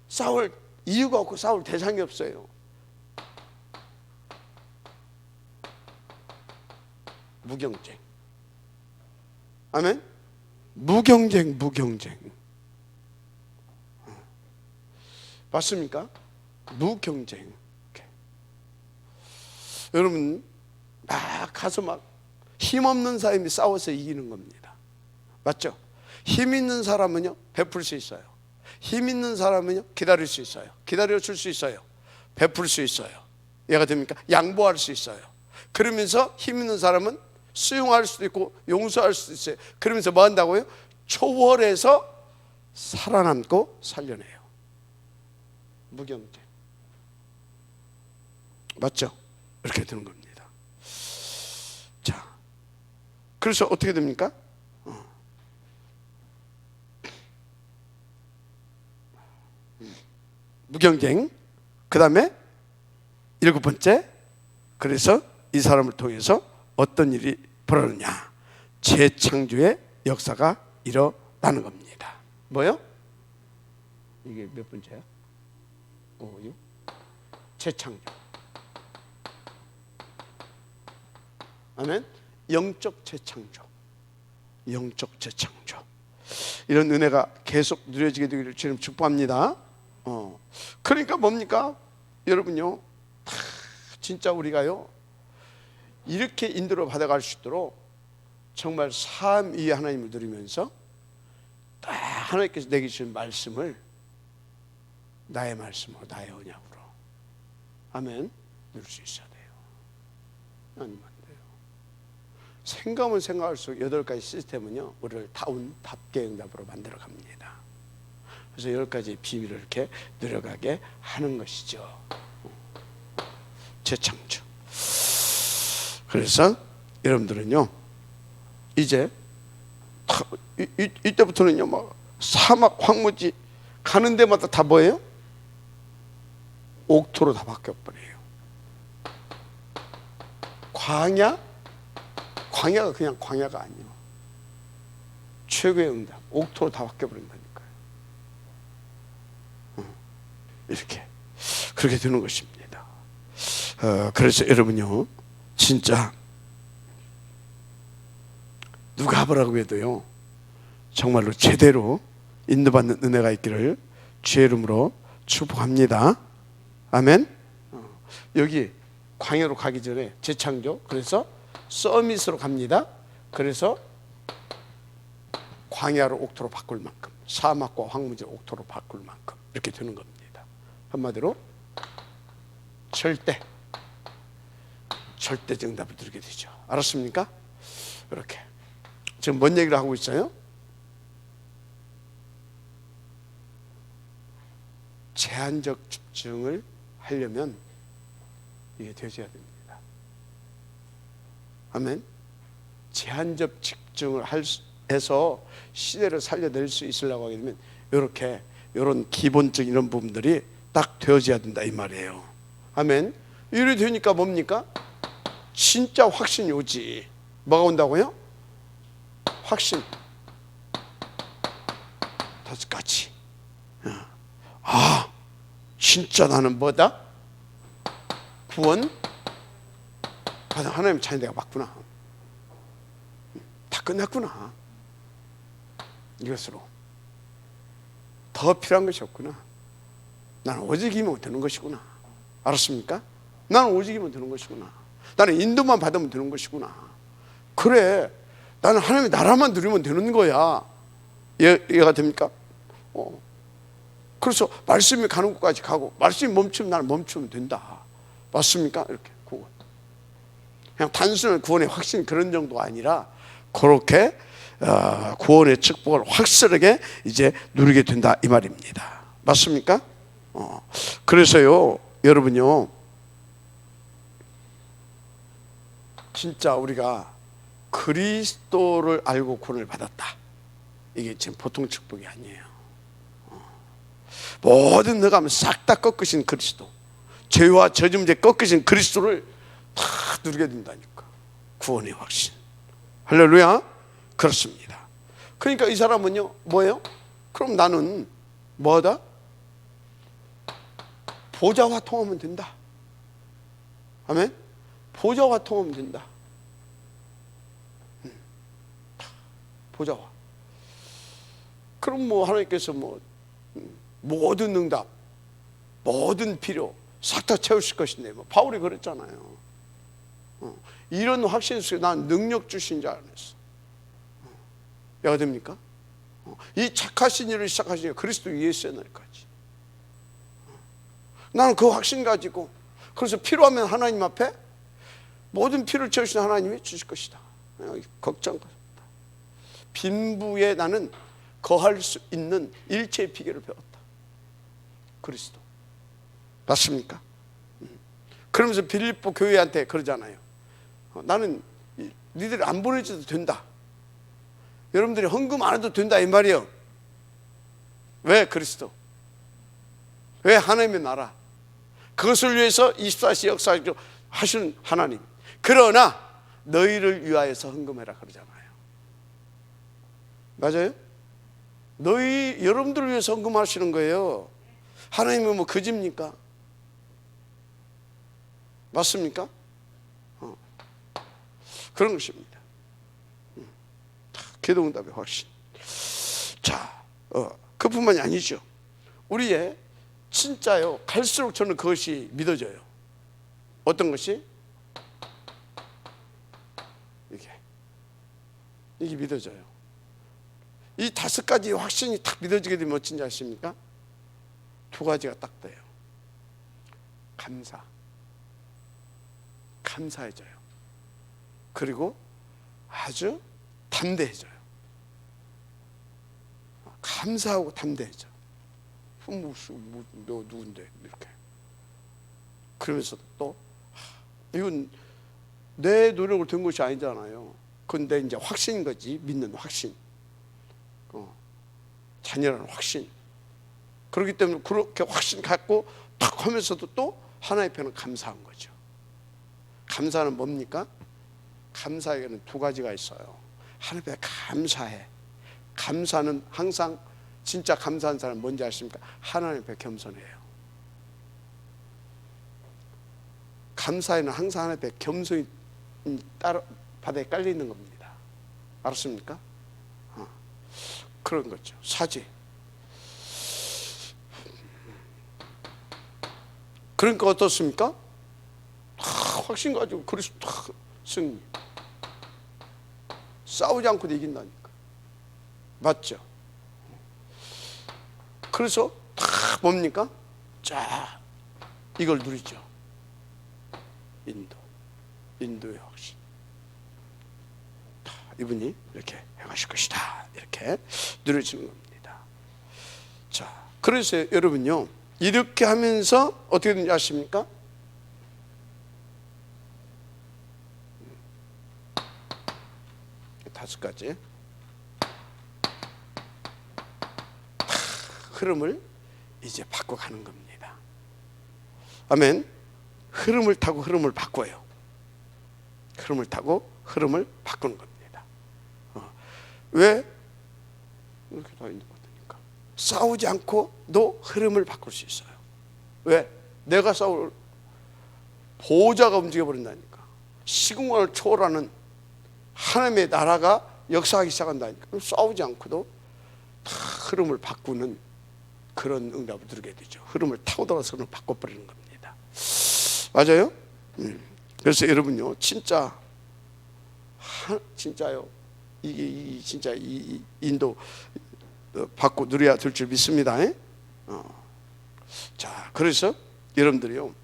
싸울 이유가 없고 싸울 대상이 없어요. 무경쟁. 아멘. 무경쟁. 맞습니까? 무경쟁. 여러분 막 가서 막 힘없는 사람이 싸워서 이기는 겁니다. 맞죠? 힘 있는 사람은요 베풀 수 있어요. 힘 있는 사람은요 기다릴 수 있어요. 기다려줄 수 있어요. 베풀 수 있어요. 이해가 됩니까? 양보할 수 있어요. 그러면서 힘 있는 사람은 수용할 수도 있고 용서할 수도 있어요. 그러면서 뭐 한다고요? 초월해서 살아남고 살려내요. 무경쟁. 맞죠? 이렇게 되는 겁니다. 자, 그래서 어떻게 됩니까? 무경쟁. 그 다음에 7번째, 그래서 이 사람을 통해서 어떤 일이 벌어지냐? 재창조의 역사가 일어나는 겁니다. 뭐요? 이게 몇 번째야? 5, 6. 재창조. 아멘. 영적 재창조. 영적 재창조. 이런 은혜가 계속 누려지게 되기를 주님 축복합니다. 그러니까 뭡니까? 여러분요, 진짜 우리가요 이렇게 인도를 받아갈 수 있도록 정말 삶 위에 하나님을 누리면서 딱 하나님께서 내게 주신 말씀을 나의 말씀으로, 나의 언약으로, 아멘, 누릴 수 있어야 돼요. 아니면 안 돼요. 생각하면 생각할수록 8가지 시스템은요 우리를 다운 답게 응답으로 만들어 갑니다. 그래서 10가지 비밀을 이렇게 늘어가게 하는 것이죠. 재창조. 그래서 여러분들은요 이제 이때부터는요 막 사막 황무지 가는 데마다 다 뭐예요? 옥토로 다 바뀌어버려요. 광야가 그냥 광야가 아니에요. 최고의 응답, 옥토로 다 바뀌어버린다니까요. 이렇게 그렇게 되는 것입니다. 그래서 여러분요 진짜 누가 뭐라고 해도요 정말로 제대로 인도받는 은혜가 있기를 주의 이름으로 축복합니다. 아멘. 여기 광야로 가기 전에 재창조, 그래서 서밋으로 갑니다. 그래서 광야로 옥토로 바꿀 만큼, 사막과 황무지 옥토로 바꿀 만큼 이렇게 되는 겁니다. 한마디로 절대 정답을 드리게 되죠. 알았습니까? 이렇게 지금 뭔 얘기를 하고 있어요? 제한적 집중을 하려면 이게 되셔야 됩니다. 아멘. 제한적 집중을 해서 시대를 살려낼 수 있으려고 하게 되면 이렇게 이런 기본적인 이런 부분들이 딱 되어져야 된다 이 말이에요. 아멘. 이래 되니까 뭡니까? 진짜 확신이 오지. 뭐가 온다고요? 확신. 5가지. 아, 진짜 나는 뭐다? 구원 받은 하나님 자녀가 맞구나. 다 끝났구나. 이것으로 더 필요한 것이 없구나. 나는 오직이면 되는 것이구나. 알았습니까? 나는 오직이면 되는 것이구나. 나는 인도만 받으면 되는 것이구나. 그래, 나는 하나님의 나라만 누리면 되는 거야. 이해가 됩니까? 그래서 말씀이 가는 곳까지 가고 말씀이 멈추면 나는 멈추면 된다. 맞습니까? 이렇게 구원. 그냥 단순한 구원의 확신 그런 정도가 아니라 그렇게 구원의 축복을 확실하게 이제 누리게 된다 이 말입니다. 맞습니까? 그래서요 여러분요 진짜 우리가 그리스도를 알고 구원을 받았다. 이게 지금 보통 축복이 아니에요. 모든 너가 싹 다 꺾으신 그리스도, 죄와 저주문제 꺾으신 그리스도를 다 누리게 된다니까. 구원의 확신. 할렐루야. 그렇습니다. 그러니까 이 사람은요 뭐예요? 그럼 나는 뭐다? 보좌와 통하면 된다. 아멘. 보좌와 통하면 된다. 보좌와. 그럼 뭐 하나님께서 뭐 모든 응답, 모든 필요 싹 다 채우실 것인데, 뭐 바울이 그랬잖아요. 이런 확신 속에 난 능력 주신 자 안에서 뭐가 됩니까? 이 착하신 일을 시작하신 그리스도 예수의 날까지. 나는 그 확신 가지고, 그래서 필요하면 하나님 앞에 모든 필요를 채우신 하나님이 주실 것이다. 걱정하지 없다. 빈부에 나는 거할 수 있는 일체의 비결을 배웠다. 그리스도. 맞습니까? 그러면서 빌립보 교회한테 그러잖아요. 나는 니들 안 보내줘도 된다. 여러분들이 헌금 안 해도 된다 이 말이에요. 왜? 그리스도. 왜? 하나님의 나라. 그것을 위해서 24시 역사하시는 하나님. 그러나 너희를 위하여서 헌금해라 그러잖아요. 맞아요? 여러분들을 위해서 헌금하시는 거예요. 하나님은 뭐 거짓입니까? 맞습니까? 그런 것입니다. 기도응답의 확신. 자, 그뿐만이 아니죠. 우리의 진짜요, 갈수록 저는 그것이 믿어져요. 어떤 것이? 이게 믿어져요. 이 5가지 확신이 딱 믿어지게 되면 어쩐지 아십니까? 2가지가 딱 돼요. 감사해져요. 그리고 아주 담대해져요. 감사하고 담대해져. 너 누군데? 이렇게. 그러면서도 또 이건 내 노력을 된 것이 아니잖아요. 근데 이제 확신인 거지. 믿는 확신. 자녀라는 확신. 그렇기 때문에 그렇게 확신 갖고 딱 하면서도 또 하나의 편은 감사한 거죠. 감사는 뭡니까? 감사에게는 2가지가 있어요. 하나님께 감사해. 감사는 항상 진짜 감사한 사람은 뭔지 아십니까? 하나님 앞에 겸손해요. 감사에는 항상 하나님 앞에 겸손이 따로 바닥에 깔려 있는 겁니다. 알았습니까? 그런 거죠. 사죄. 그러니까 어떻습니까? 확신 가지고 그리스도 승리. 싸우지 않고도 이긴다니까. 맞죠? 그래서 다 뭡니까? 자, 이걸 누리죠. 인도의 확신. 이분이 이렇게 행하실 것이다. 이렇게 누려지는 겁니다. 자, 그래서 여러분요, 이렇게 하면서 어떻게 되는지 아십니까? 다섯 가지 흐름을 이제 바꿔가는 겁니다. 아멘. 흐름을 타고 흐름을 바꿔요. 흐름을 타고 흐름을 바꾸는 겁니다. 왜? 이렇게 다 있는 것 같으니까. 싸우지 않고도 흐름을 바꿀 수 있어요. 왜? 내가 싸울 보호자가 움직여버린다니까. 시공간을 초월하는 하나님의 나라가 역사하기 시작한다니까. 싸우지 않고도 다 흐름을 바꾸는 그런 응답을 누리게 되죠. 흐름을 타고 들어서 흐름을 바꿔버리는 겁니다. 맞아요? 그래서 여러분요, 진짜요. 이게 진짜 이 인도 받고 누려야 될 줄 믿습니다. 자, 그래서 여러분들이요,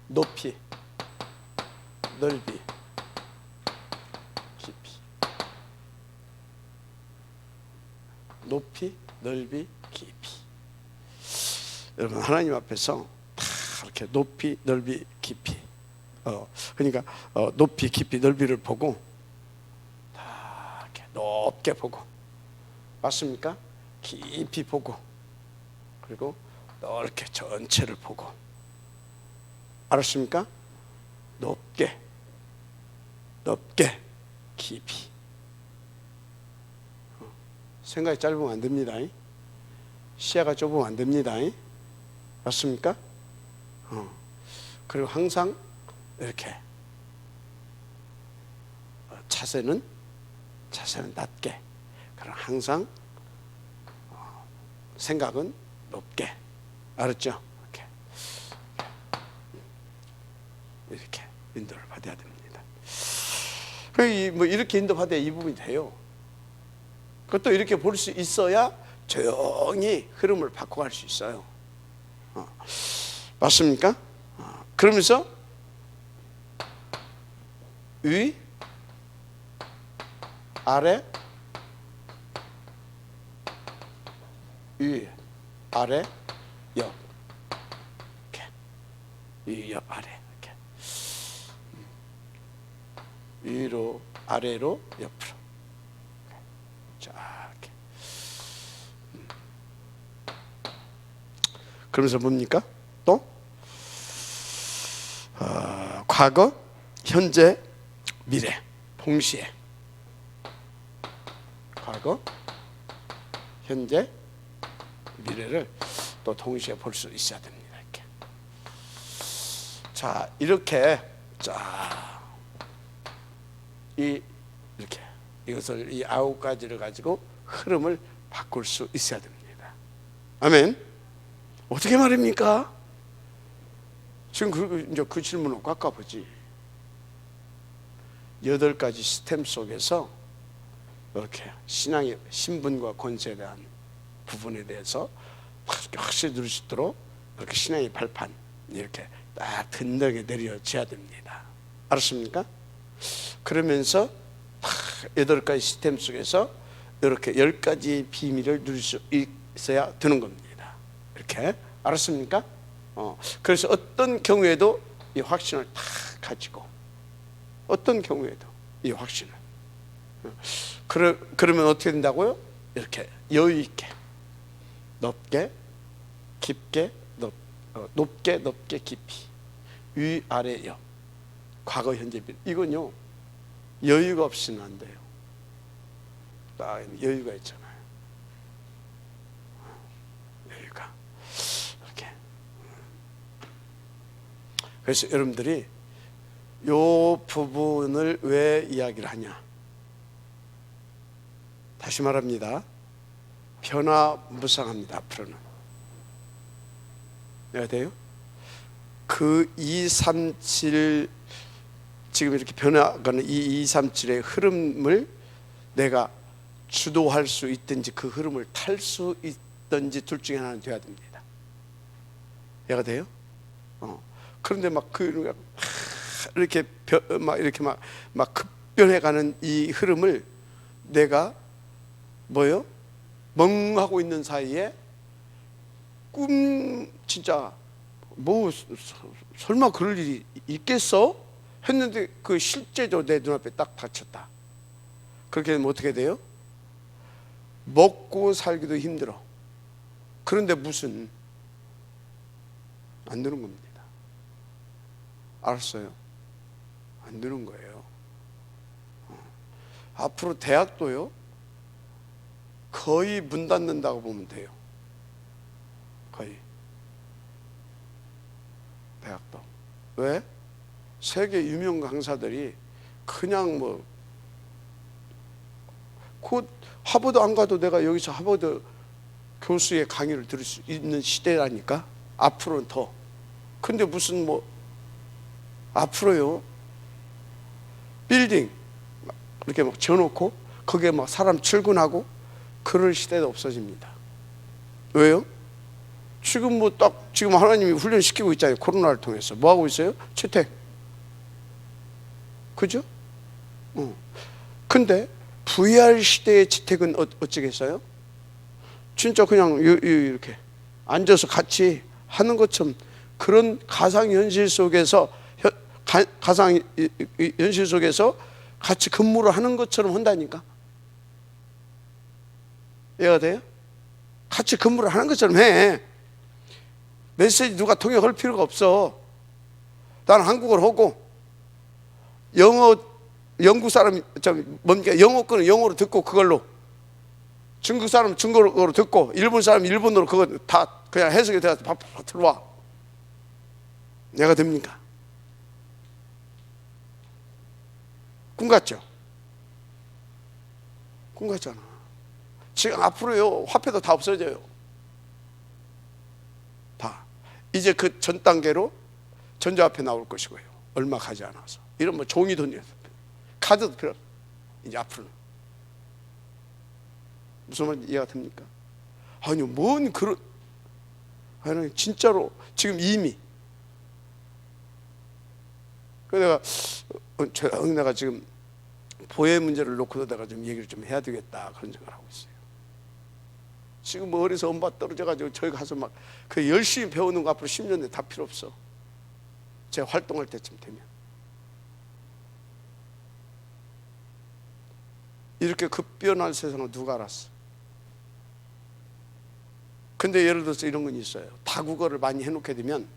높이, 넓이, 깊이. 높이, 넓이, 깊이. 여러분, 하나님 앞에서 다 이렇게 높이, 넓이, 깊이. 그러니까 높이, 깊이, 넓이를 보고 다 이렇게 높게 보고, 맞습니까? 깊이 보고, 그리고 넓게 전체를 보고. 알았습니까? 높게, 깊이. 생각이 짧으면 안 됩니다. 시야가 좁으면 안 됩니다. 맞습니까? 그리고 항상 이렇게 자세는 낮게. 그럼 항상 생각은 높게. 알았죠? 이렇게 인도를 받아야 됩니다. 뭐 이렇게 인도받아야 이 부분이 돼요. 그것도 이렇게 볼 수 있어야 조용히 흐름을 바꿔갈 수 있어요. 맞습니까? 그러면서 위, 아래, 위, 아래, 옆. 이렇게. 위, 옆, 아래. 이렇게. 위로, 아래로, 옆으로. 자, 이렇게. 그러면서 뭡니까? 또 과거, 현재, 미래 동시에. 과거, 현재, 미래를 또 동시에 볼 수 있어야 됩니다. 이렇게. 자, 이렇게 이렇게 이것을 이 9가지를 가지고 흐름을 바꿀 수 있어야 됩니다. 아멘. 어떻게 말입니까? 지금 이제 그 질문을 깎아보지. 8가지 시스템 속에서 이렇게 신앙의 신분과 권세에 대한 부분에 대해서 확실히 누릴 수 있도록 이렇게 신앙의 발판 이렇게 딱 든든하게 내려져야 됩니다. 알았습니까? 그러면서 8가지 시스템 속에서 이렇게 10가지 비밀을 누릴 수 있어야 되는 겁니다. 이렇게 알았습니까? 그래서 어떤 경우에도 이 확신을 다 가지고 어떤 경우에도 이 확신을 그러면 어떻게 된다고요? 이렇게 여유 있게 높게 깊게 높게 깊이 위 아래 옆 과거 현재 미래 이건요 여유가 없이는 안 돼요. 딱 여유가 있잖아요. 여유가 이렇게. 그래서 여러분들이 요 부분을 왜 이야기를 하냐? 다시 말합니다. 변화무쌍합니다. 앞으로는 내가 돼요? 그 237 지금 이렇게 변화가는 이 237의 흐름을 내가 주도할 수 있든지 그 흐름을 탈 수 있든지 둘 중에 하나는 돼야 됩니다. 내가 돼요? 그런데 막 이렇게 막 급변해가는 이 흐름을 내가 뭐요? 멍하고 있는 사이에 진짜 뭐 설마 그럴 일이 있겠어? 했는데 그 실제로 내 눈앞에 딱 닥쳤다. 그렇게 되면 어떻게 돼요? 먹고 살기도 힘들어. 그런데 무슨 안 되는 겁니다. 알았어요? 안 되는 거예요. 앞으로 대학도요 거의 문 닫는다고 보면 돼요. 거의 대학도. 왜? 세계 유명 강사들이 그냥 뭐 곧 하버드 안 가도 내가 여기서 하버드 교수의 강의를 들을 수 있는 시대라니까. 앞으로는 더. 근데 무슨 뭐 앞으로요 빌딩 이렇게 막 지어놓고 거기에 막 사람 출근하고 그럴 시대도 없어집니다. 왜요? 지금 뭐 딱 지금 하나님이 훈련시키고 있잖아요. 코로나를 통해서 뭐 하고 있어요? 채택. 그죠? 근데 VR 시대의 채택은 어쩌겠어요? 진짜 그냥 이렇게 앉아서 같이 하는 것처럼 그런 가상현실 속에서 가상현실 속에서 같이 근무를 하는 것처럼 한다니까. 이해가 돼요? 같이 근무를 하는 것처럼 해. 메시지 누가 통역할 필요가 없어. 나는 한국어를 하고 영국 사람 뭔가 영어 거는 영어로 듣고 그걸로 중국 사람 중국어로 듣고 일본 사람 일본어로 그거 다 그냥 해석이 돼서 밥 들어와. 내가 됩니까? 꿈 같죠? 꿈 같잖아. 지금 앞으로요 화폐도 다 없어져요. 다 이제 그 전 단계로 전자화폐 나올 것이고요. 얼마 가지 않아서 이런 뭐 종이 돈이어서 카드도 필요 없어. 이제 앞으로는 무슨 말인지 이해가 됩니까? 아니 뭔 그런, 아니 진짜로 지금 이미 내가 지금 보혜 문제를 놓고도 내가 좀 얘기를 좀 해야 되겠다 그런 생각을 하고 있어요. 지금 뭐 어려서 엄마 떨어져가지고 저희 가서 막 그 열심히 배우는 거 앞으로 10년 내에 다 필요 없어. 제가 활동할 때쯤 되면 이렇게 급변할 세상을 누가 알았어? 근데 예를 들어서 이런 건 있어요. 다국어를 많이 해놓게 되면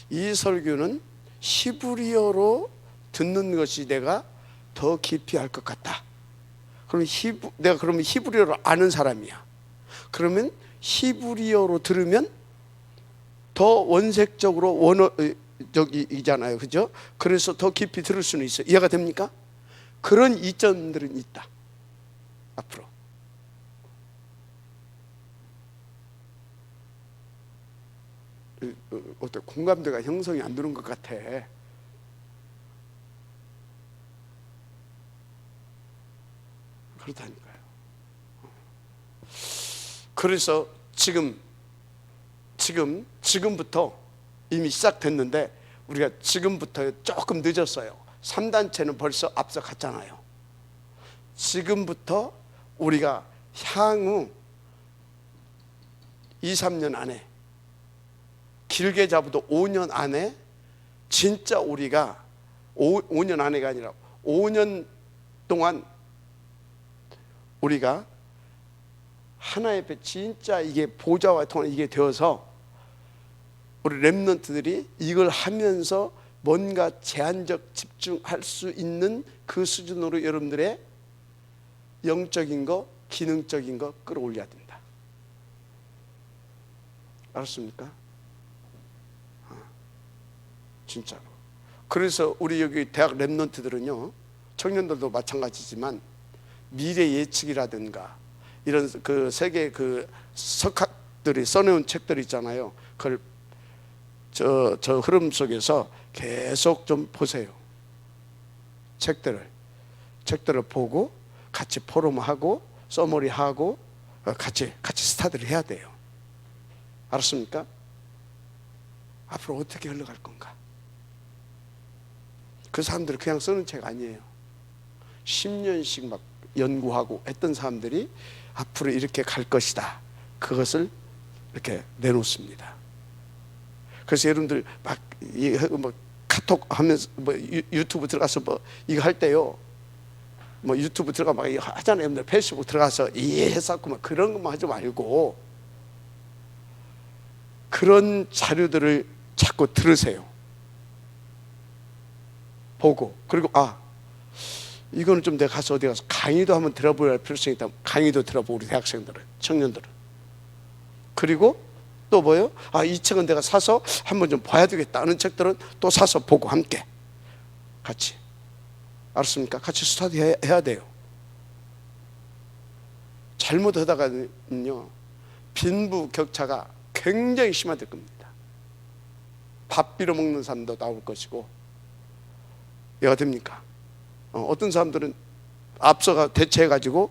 이 설교는 히브리어로 듣는 것이 내가 더 깊이 할 것 같다. 그럼 내가 그러면 히브리어를 아는 사람이야. 그러면 히브리어로 들으면 더 원색적으로 원어적이잖아요, 그죠? 그래서 더 깊이 들을 수는 있어요. 이해가 됩니까? 그런 이점들은 있다. 앞으로 어때 공감대가 형성이 안 되는 것 같아. 그렇다니까요. 그래서 지금부터 이미 시작됐는데 우리가 지금부터 조금 늦었어요. 3단체는 벌써 앞서 갔잖아요. 지금부터 우리가 향후 2, 3년 안에, 길게 잡아도 5년 안에 진짜 우리가 5년 안에가 아니라 5년 동안 우리가 하나의 배 진짜 이게 보좌와 통한 이게 되어서 우리 렘넌트들이 이걸 하면서 뭔가 제한적 집중할 수 있는 그 수준으로 여러분들의 영적인 거, 기능적인 거 끌어올려야 된다. 알았습니까? 진짜로. 그래서 우리 여기 대학 렘넌트들은요, 청년들도 마찬가지지만 미래 예측이라든가 이런 그 세계 그 석학들이 써내온 책들 있잖아요. 그걸 저 흐름 속에서 계속 좀 보세요. 책들을 보고 같이 포럼하고 서머리하고 같이 스타디를 해야 돼요. 알았습니까? 앞으로 어떻게 흘러갈 건가? 그 사람들이 그냥 쓰는 책 아니에요. 10년씩 막 연구하고 했던 사람들이 앞으로 이렇게 갈 것이다. 그것을 이렇게 내놓습니다. 그래서 여러분들 막 카톡 하면서 유튜브 들어가서 이거 할 때요, 유튜브 들어가 막 하잖아요. 여러분들 페이스북 들어가서 이해해서 막 그런 것만 하지 말고 그런 자료들을 자꾸 들으세요. 보고 그리고 이거는 좀 내가 가서 어디 가서 강의도 한번 들어볼 필요성이 있다. 강의도 들어보고 우리 대학생들은, 청년들은. 그리고 또 뭐예요? 이 책은 내가 사서 한번 좀 봐야 되겠다 하는 책들은 또 사서 보고 함께 같이. 알았습니까? 같이 스터디 해야 돼요. 잘못하다가는요 빈부격차가 굉장히 심화될 겁니다. 밥 빌어먹는 사람도 나올 것이고. 이해가 됩니까? 어떤 사람들은 앞서가 대체해가지고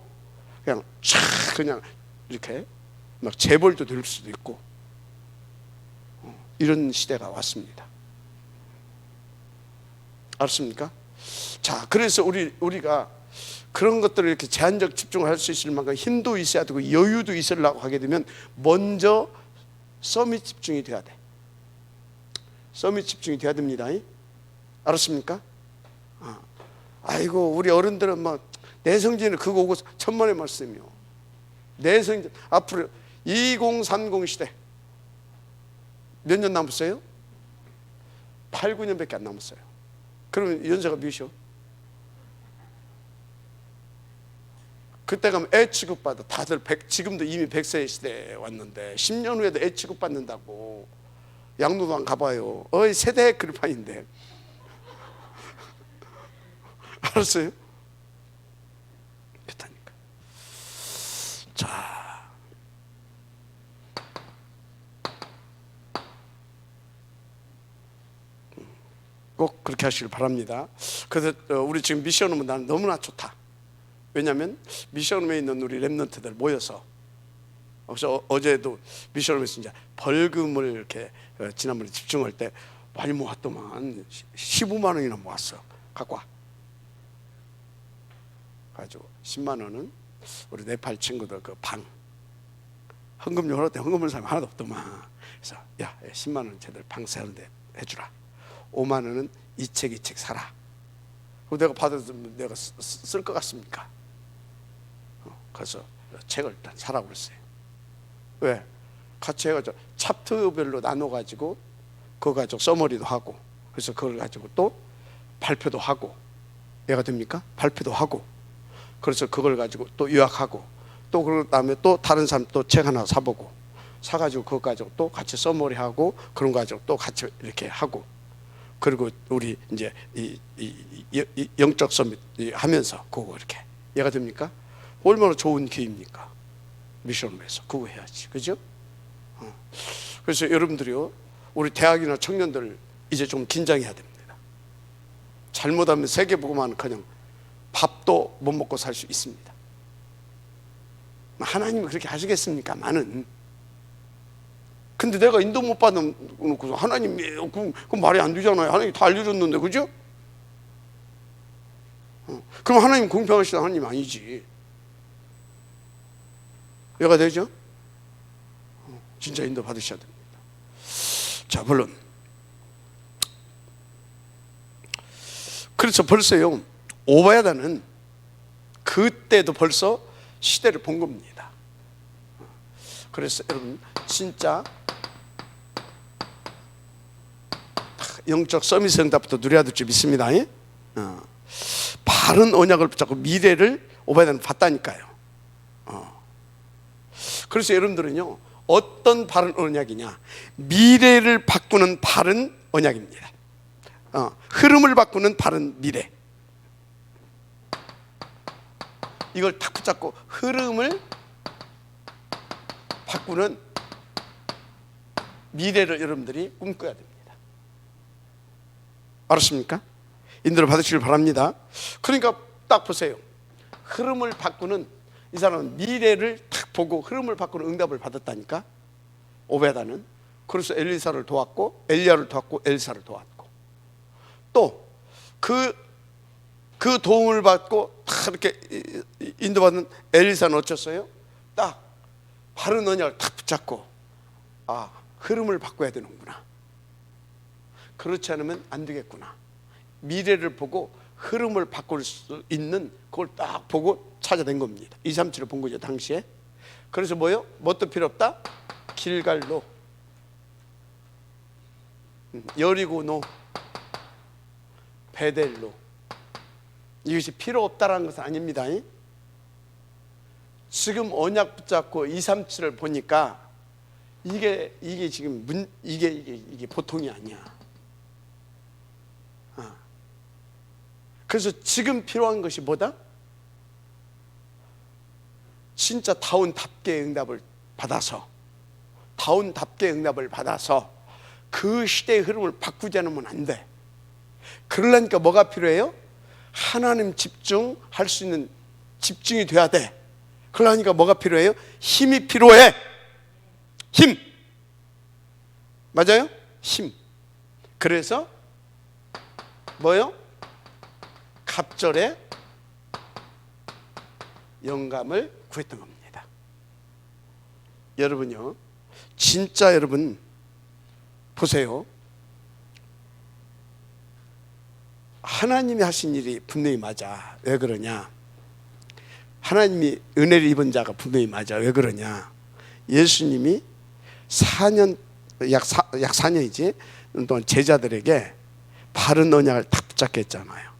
그냥 이렇게 막 재벌도 될 수도 있고 이런 시대가 왔습니다. 알았습니까? 자, 그래서 우리가 그런 것들을 이렇게 제한적 집중을 할 수 있을 만큼 힘도 있어야 되고 여유도 있으려고 하게 되면 먼저 서밋 집중이 돼야 돼. 서밋 집중이 돼야 됩니다. 알았습니까? 아이고 우리 어른들은 내성진은 그거 오고 천만의 말씀이요. 내성진 앞으로 2030 시대 몇 년 남았어요? 8, 9년밖에 안 남았어요. 그러면 연세가 몇이요? 그때 가면 애 취급받아. 다들 지금도 이미 100세 시대에 왔는데 10년 후에도 애 취급받는다고. 양로당 가봐요. 세대 그룹판인데. 알았어요? 그렇다니까. 그렇게 하시길 바랍니다. 그래서 우리 지금 미션홈은 나는 너무나 좋다. 왜냐하면 미션홈에 있는 우리 랩런트들 모여서, 그래서 어제도 미션홈에서 이제 벌금을 이렇게 지난번에 집중할 때 많이 모았더만 15만 원이나 모았어. 갖고 와. 가지고 10만 원은 우리 네팔 친구들 그 방 헌금 요럴 때 헌금을 사람 하나도 없더만. 그래서 야 10만 원 쟤들 방 사는데 해주라. 5만 원은 이 책 사라. 그거 내가 받아서 내가 쓸 것 같습니까? 그래서 책을 일단 사라고 그랬어요. 왜? 같이 해가지고 챕터별로 나눠가지고 그거 가지고 써머리도 하고, 그래서 그걸 가지고 또 발표도 하고, 이해가 됩니까? 발표도 하고, 그래서 그걸 가지고 또 요약하고, 또 그 다음에 또 다른 사람 또 책 하나 사보고, 사가지고 그거 가지고 또 같이 써머리하고, 그런 거 가지고 또 같이 이렇게 하고, 그리고 우리 이제 이 영적 서밋 하면서 그거 이렇게, 이해가 됩니까? 얼마나 좋은 기회입니까? 미션홈에서 그거 해야지, 그죠? 그래서 여러분들이요, 우리 대학이나 청년들 이제 좀 긴장해야 됩니다. 잘못하면 세계보고만 그냥 밥도 못 먹고 살 수 있습니다. 하나님이 그렇게 하시겠습니까? 많은. 근데 내가 인도 못 받아놓고 하나님이 그 말이 안 되잖아요. 하나님 다 알려줬는데, 그죠? 그럼 하나님 공평하신 하나님 아니지. 이해가 되죠? 진짜 인도 받으셔야 됩니다. 자, 물론 그래서 벌써요, 오바야다는 그때도 벌써 시대를 본 겁니다. 그래서 여러분 진짜 영적 서밋 응답부터 누려야 될 줄 믿습니다. 바른 언약을 붙잡고 미래를 오바야다는 봤다니까요. 그래서 여러분들은요, 어떤 바른 언약이냐? 미래를 바꾸는 바른 언약입니다. 흐름을 바꾸는 바른 미래. 이걸 딱 붙잡고 흐름을 바꾸는 미래를 여러분들이 꿈꿔야 됩니다. 알았습니까? 인도를 받으시길 바랍니다. 그러니까 딱 보세요. 흐름을 바꾸는, 이 사람은 미래를 딱 보고 흐름을 바꾸는 응답을 받았다니까. 오베다는. 그래서 엘리사를 도왔고, 엘리야를 도왔고, 엘사를 도왔고, 또 그 도움을 받고 딱 이렇게 인도받는 엘리사는 어쩌어요? 딱 바른 언약을 딱 붙잡고, 아, 흐름을 바꿔야 되는구나, 그렇지 않으면 안 되겠구나, 미래를 보고 흐름을 바꿀 수 있는 그걸 딱 보고 찾아낸 겁니다. 237을 본 거죠, 당시에. 그래서 뭐요? 뭣도 필요 없다? 길갈로, 여리고노, 베델로. 이것이 필요 없다라는 것은 아닙니다. 지금 언약 붙잡고 237을 보니까 이게 지금 이게 보통이 아니야. 그래서 지금 필요한 것이 뭐다? 진짜 다운답게 응답을 받아서, 다운답게 응답을 받아서 그 시대의 흐름을 바꾸지 않으면 안 돼. 그러려니까 뭐가 필요해요? 하나님 집중할 수 있는 집중이 돼야 돼. 그러니까 뭐가 필요해요? 힘이 필요해. 힘. 맞아요? 힘. 그래서 뭐요? 갑절에 영감을 구했던 겁니다. 여러분요, 진짜 여러분 보세요. 하나님이 하신 일이 분명히 맞아. 왜 그러냐? 하나님이 은혜를 입은 자가 분명히 맞아. 왜 그러냐? 예수님이 4년, 약 4년이지 동안 제자들에게 바른 언약을 딱 붙잡게 했잖아요.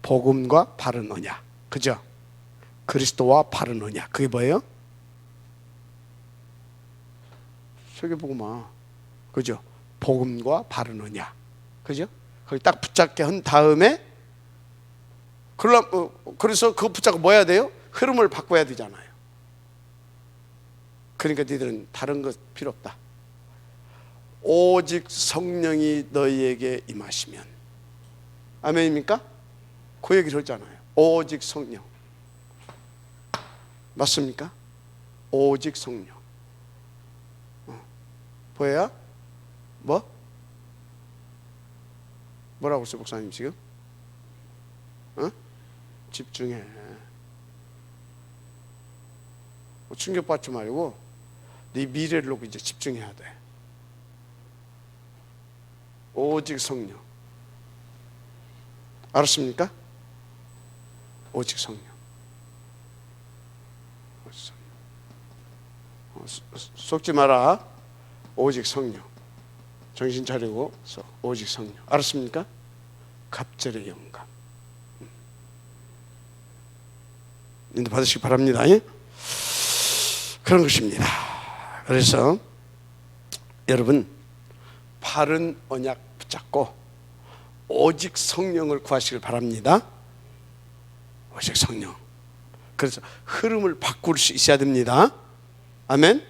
복음과 바른 언약, 그죠? 그리스도와 바른 언약, 그게 뭐예요? 세계복음화, 그죠? 복음과 바른 언약, 그죠? 거기 딱 붙잡게 한 다음에, 그래서 그거 붙잡고 뭐 해야 돼요? 흐름을 바꿔야 되잖아요. 그러니까 너희들은 다른 것 필요 없다. 오직 성령이 너희에게 임하시면 아멘입니까? 그 얘기를 하잖아요. 오직 성령. 맞습니까? 오직 성령. 보여야 뭐라고 했어요 목사님 지금? 집중해. 충격받지 말고 네 미래를 놓고 이제 집중해야 돼. 오직 성령. 알았습니까? 오직 성령. 속지 마라. 오직 성령. 정신 차리고 오직 성령. 알았습니까? 갑절의 영감. 인도 받으시기 바랍니다. 그런 것입니다. 그래서 여러분 바른 언약 붙잡고 오직 성령을 구하시길 바랍니다. 오직 성령. 그래서 흐름을 바꿀 수 있어야 됩니다. 아멘.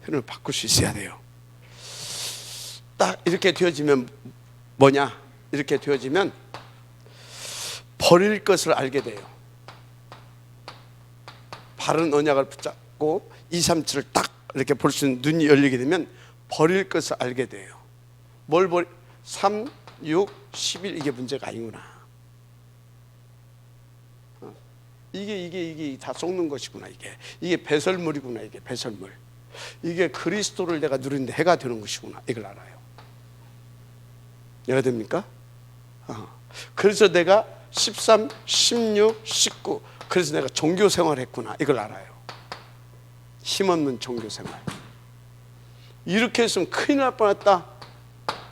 흐름을 바꿀 수 있어야 돼요. 딱 이렇게 되어지면 뭐냐? 이렇게 되어지면 버릴 것을 알게 돼요. 바른 언약을 붙잡고 2, 3, 7을 딱 이렇게 볼 수 있는 눈이 열리게 되면 버릴 것을 알게 돼요. 뭘 3, 6, 11 이게 문제가 아니구나. 이게 다 속는 것이구나. 이게 배설물이구나. 이게 배설물. 이게 그리스도를 내가 누리는데 해가 되는 것이구나. 이걸 알아요. 이해가 됩니까? 그래서 내가 13, 16, 19 그래서 내가 종교 생활했구나. 이걸 알아요. 힘없는 종교 생활. 이렇게 했으면 큰일 날 뻔했다.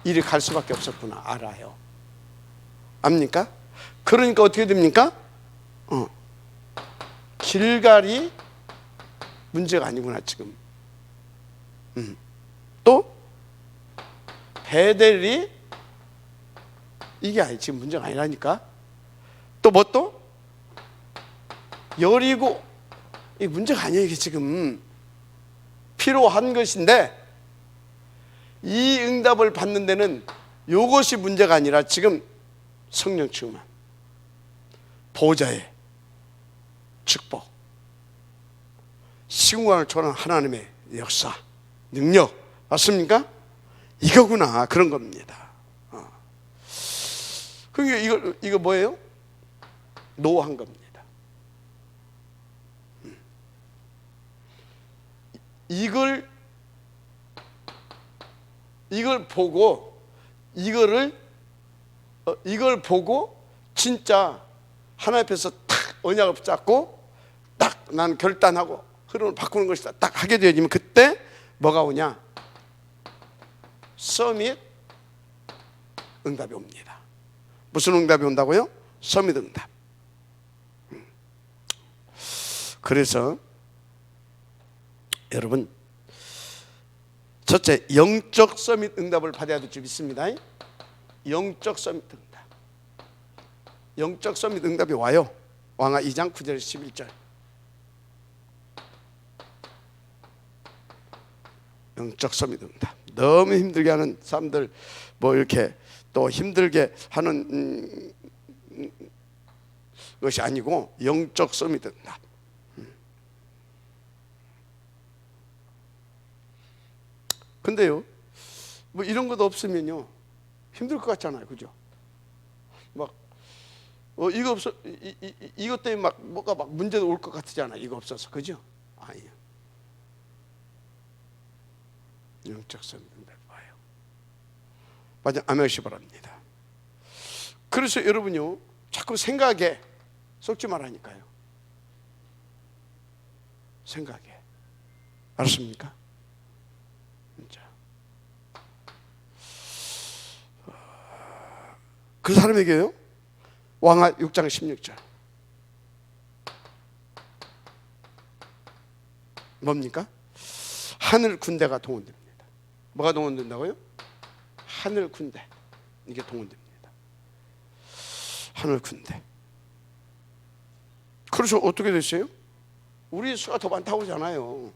이리 갈 수밖에 없었구나. 알아요. 압니까? 그러니까 어떻게 됩니까? 길갈이 문제가 아니구나 지금. 또 베델이 이게 지금 문제가 아니라니까. 또 뭐 또 여리고 이 문제가 아니에요. 이게 지금 필요한 것인데 이 응답을 받는 데는 이것이 문제가 아니라 지금 성령 충만, 보좌의 축복, 시공간을 초월한 하나님의 역사, 능력 맞습니까? 이거구나. 그런 겁니다. 그러니까 이거 뭐예요? 노한 겁니다. 이걸 보고 이걸 보고 진짜 하나님 앞에서 탁 언약을 붙잡고 딱 난 결단하고 흐름을 바꾸는 것이다 딱 하게 되어지면 그때 뭐가 오냐? 서밋 응답이 옵니다. 무슨 응답이 온다고요? 서밋 응답. 그래서 여러분 첫째 영적 서밋 응답을 받아야 될 줄 믿습니다. 영적 서밋 응답. 영적 서밋 응답이 와요. 왕하 2장 9절 11절. 영적 서밋 응답. 너무 힘들게 하는 사람들 뭐 이렇게 또 힘들게 하는 것이 아니고 영적 서밋 응답. 근데요, 뭐 이런 것도 없으면요 힘들 것 같잖아요, 그죠? 막 이거 없어, 이것 때문에 막 뭐가 막 문제도 올 것 같잖아, 이거 없어서, 그죠? 아니요. 영적 서밋 응답 봐요. 맞아, 아멘시 바랍니다. 그래서 여러분요, 자꾸 생각에 속지 말라니까요. 생각에, 알았습니까? 그 사람에게요 왕하 6장 16절 뭡니까? 하늘 군대가 동원됩니다. 뭐가 동원된다고요? 하늘 군대. 이게 동원됩니다. 하늘 군대. 그래서 어떻게 됐어요? 우리 수가 더 많다고 하잖아요.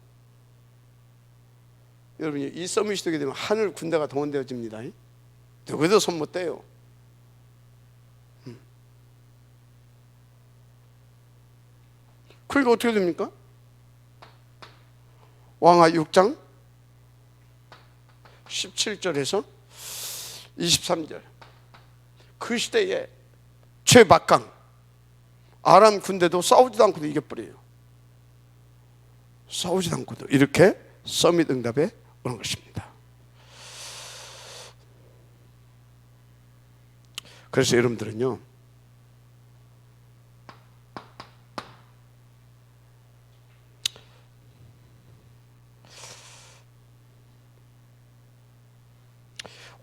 여러분이 이 서밋이 되게 되면 하늘 군대가 동원되어집니다. 누구도 손 못 대요. 그러니까 어떻게 됩니까? 왕하 6장 17절에서 23절, 그 시대에 최막강 아람 군대도 싸우지도 않고도 이겨버려요. 싸우지도 않고도 이렇게 서밋 응답에 오는 것입니다. 그래서 여러분들은요,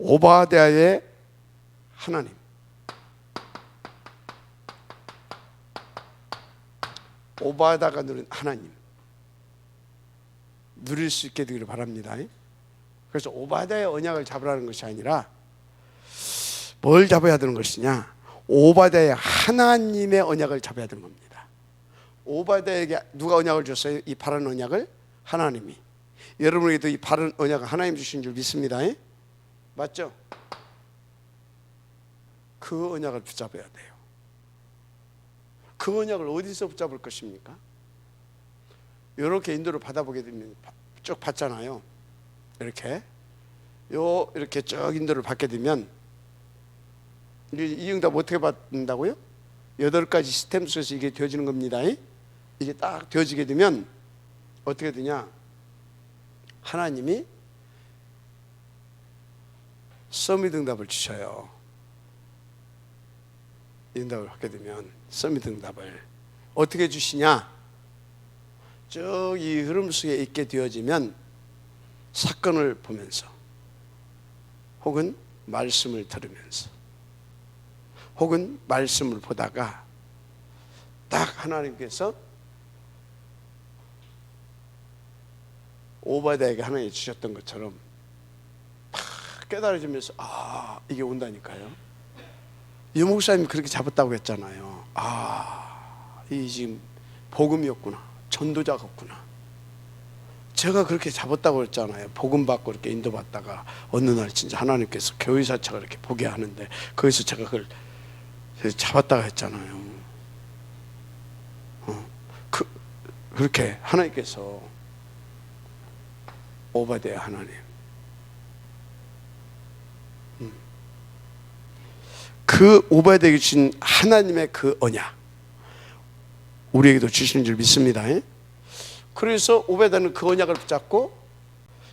오바댜의 하나님, 오바댜가 누린 하나님 누릴 수 있게 되기를 바랍니다. 그래서 오바댜의 언약을 잡으라는 것이 아니라 뭘 잡아야 되는 것이냐, 오바댜의 하나님의 언약을 잡아야 되는 겁니다. 오바댜에게 누가 언약을 줬어요? 이 바른 언약을 하나님이. 여러분에게도 이 바른 언약을 하나님 주신 줄 믿습니다. 맞죠? 그 언약을 붙잡아야 돼요. 그 언약을 어디서 붙잡을 것입니까? 이렇게 인도를 받아보게 되면 쭉 받잖아요. 이렇게 쭉 인도를 받게 되면 이 응답 어떻게 받는다고요? 8가지 시스템 속에서 이게 되어지는 겁니다. 이게 딱 되어지게 되면 어떻게 되냐, 하나님이 서밋 응답을 주셔요. 응답을 받게 되면 서밋 응답을 어떻게 주시냐, 쭉 이 흐름 속에 있게 되어지면 사건을 보면서 혹은 말씀을 들으면서 혹은 말씀을 보다가 딱 하나님께서 오바댜에게 하나님이 주셨던 것처럼 딱 깨달아지면서 이게 온다니까요. 이 목사님이 그렇게 잡았다고 했잖아요. 이 지금 복음이었구나, 전도자였구나. 제가 그렇게 잡았다고 했잖아요. 복음 받고 이렇게 인도받다가 어느 날 진짜 하나님께서 교회사차가 이렇게 보게 하는데 거기서 제가 그걸 잡았다고 했잖아요. 그렇게 하나님께서 오바댜 하나님, 그 오바댜에게 주신 하나님의 그 언약 우리에게도 주시는 줄 믿습니다. 그래서 오바댜는 그 언약을 붙잡고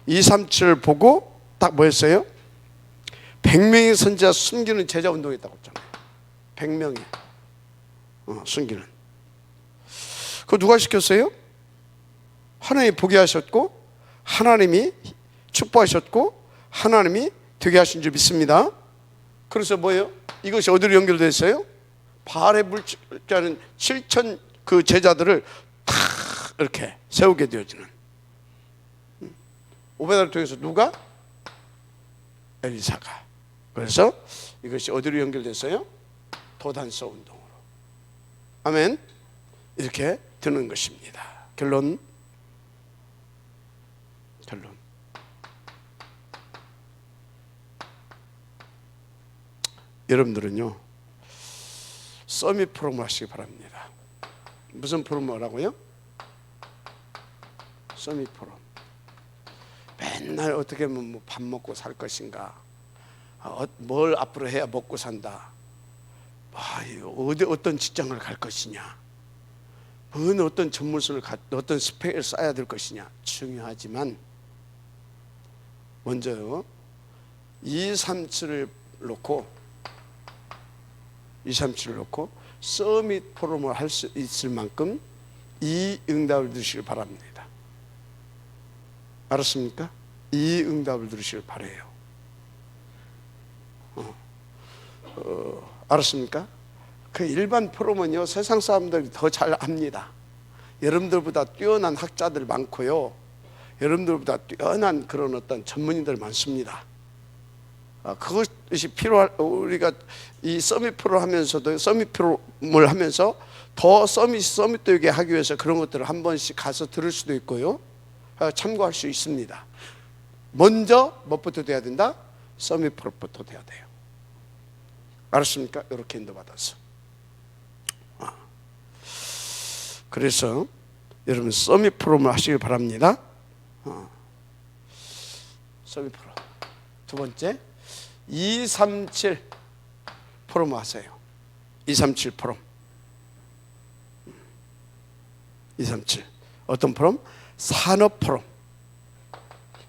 237을 보고 딱 뭐였어요? 100명의 선지자 숨기는 제자 운동했다고 했잖아요. 100명이 숨기는. 그거 누가 시켰어요? 하나님이 보게 하셨고 하나님이 축복하셨고 하나님이 되게 하신 줄 믿습니다. 그래서 뭐예요? 이것이 어디로 연결됐어요? 바알의 불자는 7천 그 제자들을 탁 이렇게 세우게 되어지는. 오베다를 통해서 누가? 엘리사가. 그래서 이것이 어디로 연결됐어요? 도단서 운동으로. 아멘. 이렇게 되는 것입니다. 결론. 여러분들은요, 서밋 프로모 하시기 바랍니다. 무슨 프로모라고요? 서밋 프로모. 맨날 어떻게 하면 뭐 밥 먹고 살 것인가, 뭘 앞으로 해야 먹고 산다, 어떤 직장을 갈 것이냐, 어떤 전문성을 어떤 스펙을 쌓아야 될 것이냐 중요하지만 먼저요 237을 놓고 서밋 포럼을 할 수 있을 만큼 이 응답을 들으시길 바랍니다. 알았습니까? 이 응답을 들으시길 바라요. 알았습니까? 그 일반 포럼은요 세상 사람들이 더 잘 압니다. 여러분들보다 뛰어난 학자들 많고요, 여러분들보다 뛰어난 그런 어떤 전문인들 많습니다. 그것이 필요할, 우리가 이 서밋 프로를 하면서도 서밋 프로를 하면서 더 서밋 되게 하기 위해서 그런 것들을 한 번씩 가서 들을 수도 있고요, 참고할 수 있습니다. 먼저 무엇부터 돼야 된다? 서밋 프로부터 돼야 돼요. 알았습니까? 이렇게 인도받아서. 그래서 여러분 서밋 프로를 하시길 바랍니다. 서밋 프로. 두 번째 237 프롬 하세요. 237 프롬. 237 어떤 프롬? 산업 프롬.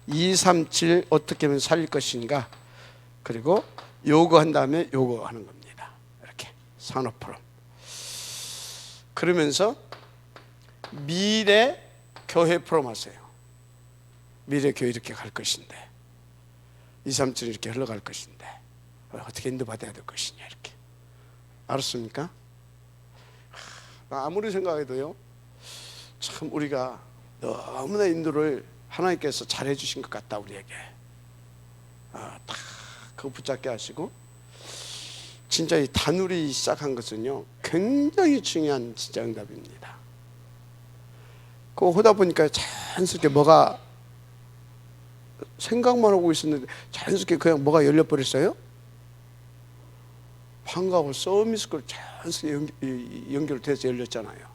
237 어떻게 하면 살릴 것인가, 그리고 요거 한 다음에 요거 하는 겁니다. 이렇게 산업 프롬. 그러면서 미래 교회 프롬 하세요. 미래 교회 이렇게 갈 것인데, 237 이렇게 흘러갈 것인데 어떻게 인도받아야 될 것이냐, 이렇게. 알았습니까? 아무리 생각해도요, 참 우리가 너무나 인도를 하나님께서 잘해 주신 것 같다, 우리에게. 다 그거 붙잡게 하시고, 진짜 이 다누리 시작한 것은요 굉장히 중요한 진짜 응답입니다. 그거 하다 보니까 자연스럽게 뭐가, 생각만 하고 있었는데 자연스럽게 그냥 뭐가 열려버렸어요. 방과후 서밋스쿨 자연스럽게 연결돼서 열렸잖아요.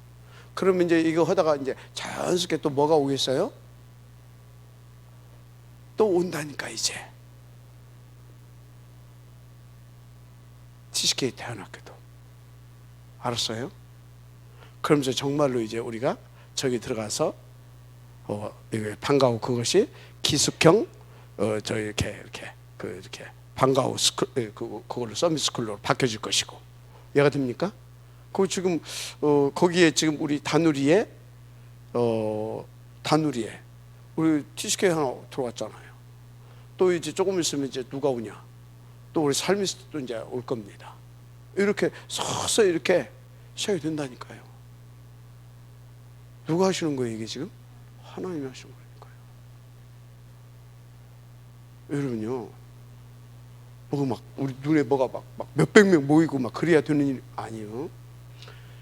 그러면 이제 이거 하다가 이제 자연스럽게 또 뭐가 오겠어요? 또 온다니까. 이제 TCK 대안학교도. 알았어요? 그러면서 정말로 이제 우리가 저기 들어가서 방과후 그것이 기숙형 저 이렇게 방과후 스쿨 그걸로 서밋스쿨로 바뀌어질 것이고. 이해가 됩니까? 그 지금 거기에 지금 우리 다누리에 우리 TCK 하나 들어왔잖아요. 또 이제 조금 있으면 이제 누가 오냐? 또 우리 삶이스도 이제 올 겁니다. 이렇게 서서히 이렇게 시작이 된다니까요. 누가 하시는 거예요, 이게 지금? 하나님이 하시는 거니까요. 여러분요, 뭐가 막 우리 눈에 뭐가 막 몇백 명 모이고 막 그래야 되는 일 아니에요.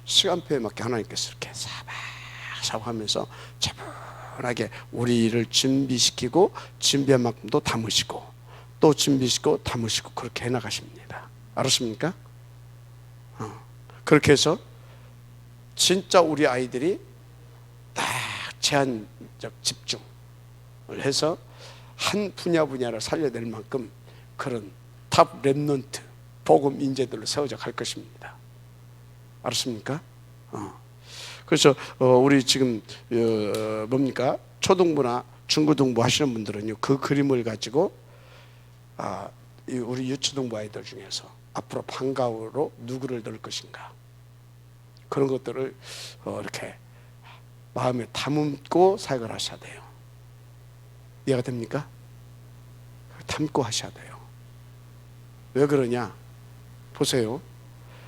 시간표에 맞게 하나님께서 이렇게 사박사박하면서 차분하게 우리를 준비시키고, 준비한 만큼도 담으시고, 또 준비시키고 담으시고, 그렇게 해나가십니다. 알았습니까? 그렇게 해서 진짜 우리 아이들이 딱 제한적 집중을 해서 한 분야를 살려낼 만큼 그런 탑 랩넌트 복음 인재들로 세워져 갈 것입니다. 알았습니까? 그래서 우리 지금 뭡니까? 초등부나 중고등부 하시는 분들은요, 그 그림을 가지고 우리 유초등부 아이들 중에서 앞으로 방과후로 누구를 넣을 것인가, 그런 것들을 이렇게 마음에 담고 사역을 하셔야 돼요. 이해가 됩니까? 담고 하셔야 돼요. 왜 그러냐? 보세요.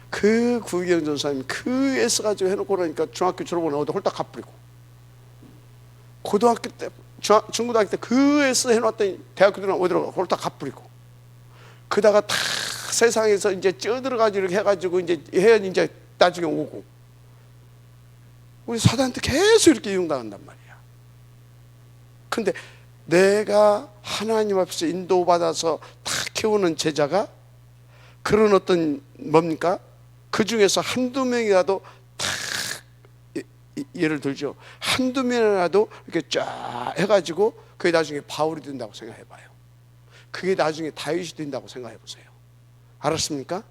그 구기경 전사님이 그 애써가지고 해놓고 그러니까 중학교 졸업은 어디 홀딱 갚으리고, 고등학교 때, 중고등학교 때 그 애써 해놨더니 대학교 들어가면 어디로 홀딱 갚으리고, 그다가 다 세상에서 이제 쪄들어가지고 이렇게 해가지고 이제 해연 이제 나중에 오고, 우리 사단한테 계속 이렇게 이용당한단 말이야. 근데 내가 하나님 앞에서 인도받아서 다 키우는 제자가 그런 어떤 뭡니까? 그 중에서 한두 명이라도 다 예를 들죠. 한두 명이라도 이렇게 쫙 해가지고 그게 나중에 바울이 된다고 생각해봐요. 그게 나중에 다윗이 된다고 생각해보세요. 알았습니까?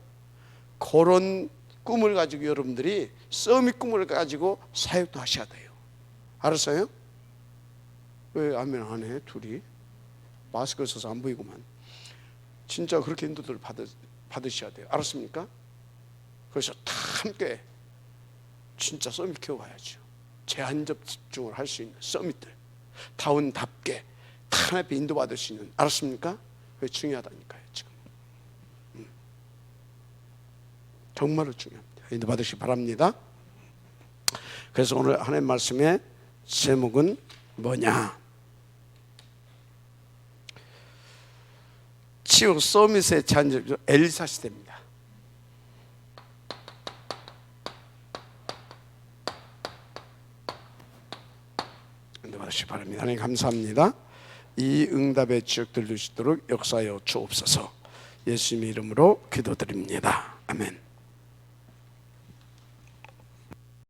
그런 꿈을 가지고 여러분들이 서밋 꿈을 가지고 사역도 하셔야 돼요. 알았어요? 왜 아멘 안 해? 둘이 마스크 써서 안 보이구만. 진짜 그렇게 인도들 받으셔야 돼요. 알았습니까? 그래서 다 함께 진짜 서밋 키워가야죠. 제한적 집중을 할 수 있는 서밋들, 다운답게 다 하나님께 인도받을 수 있는. 알았습니까? 그게 중요하다니까요. 지금 정말로 중요합니다. 인도받으시기 바랍니다. 그래서 오늘 하나님 말씀의 제목은 뭐냐? 치유 서밋의 제한적 엘리사 시대입니다. 인도받으시기 바랍니다. 하나님 감사합니다. 이 응답의 지역들 주시도록 역사하여 주옵소서. 예수님의 이름으로 기도드립니다. 아멘.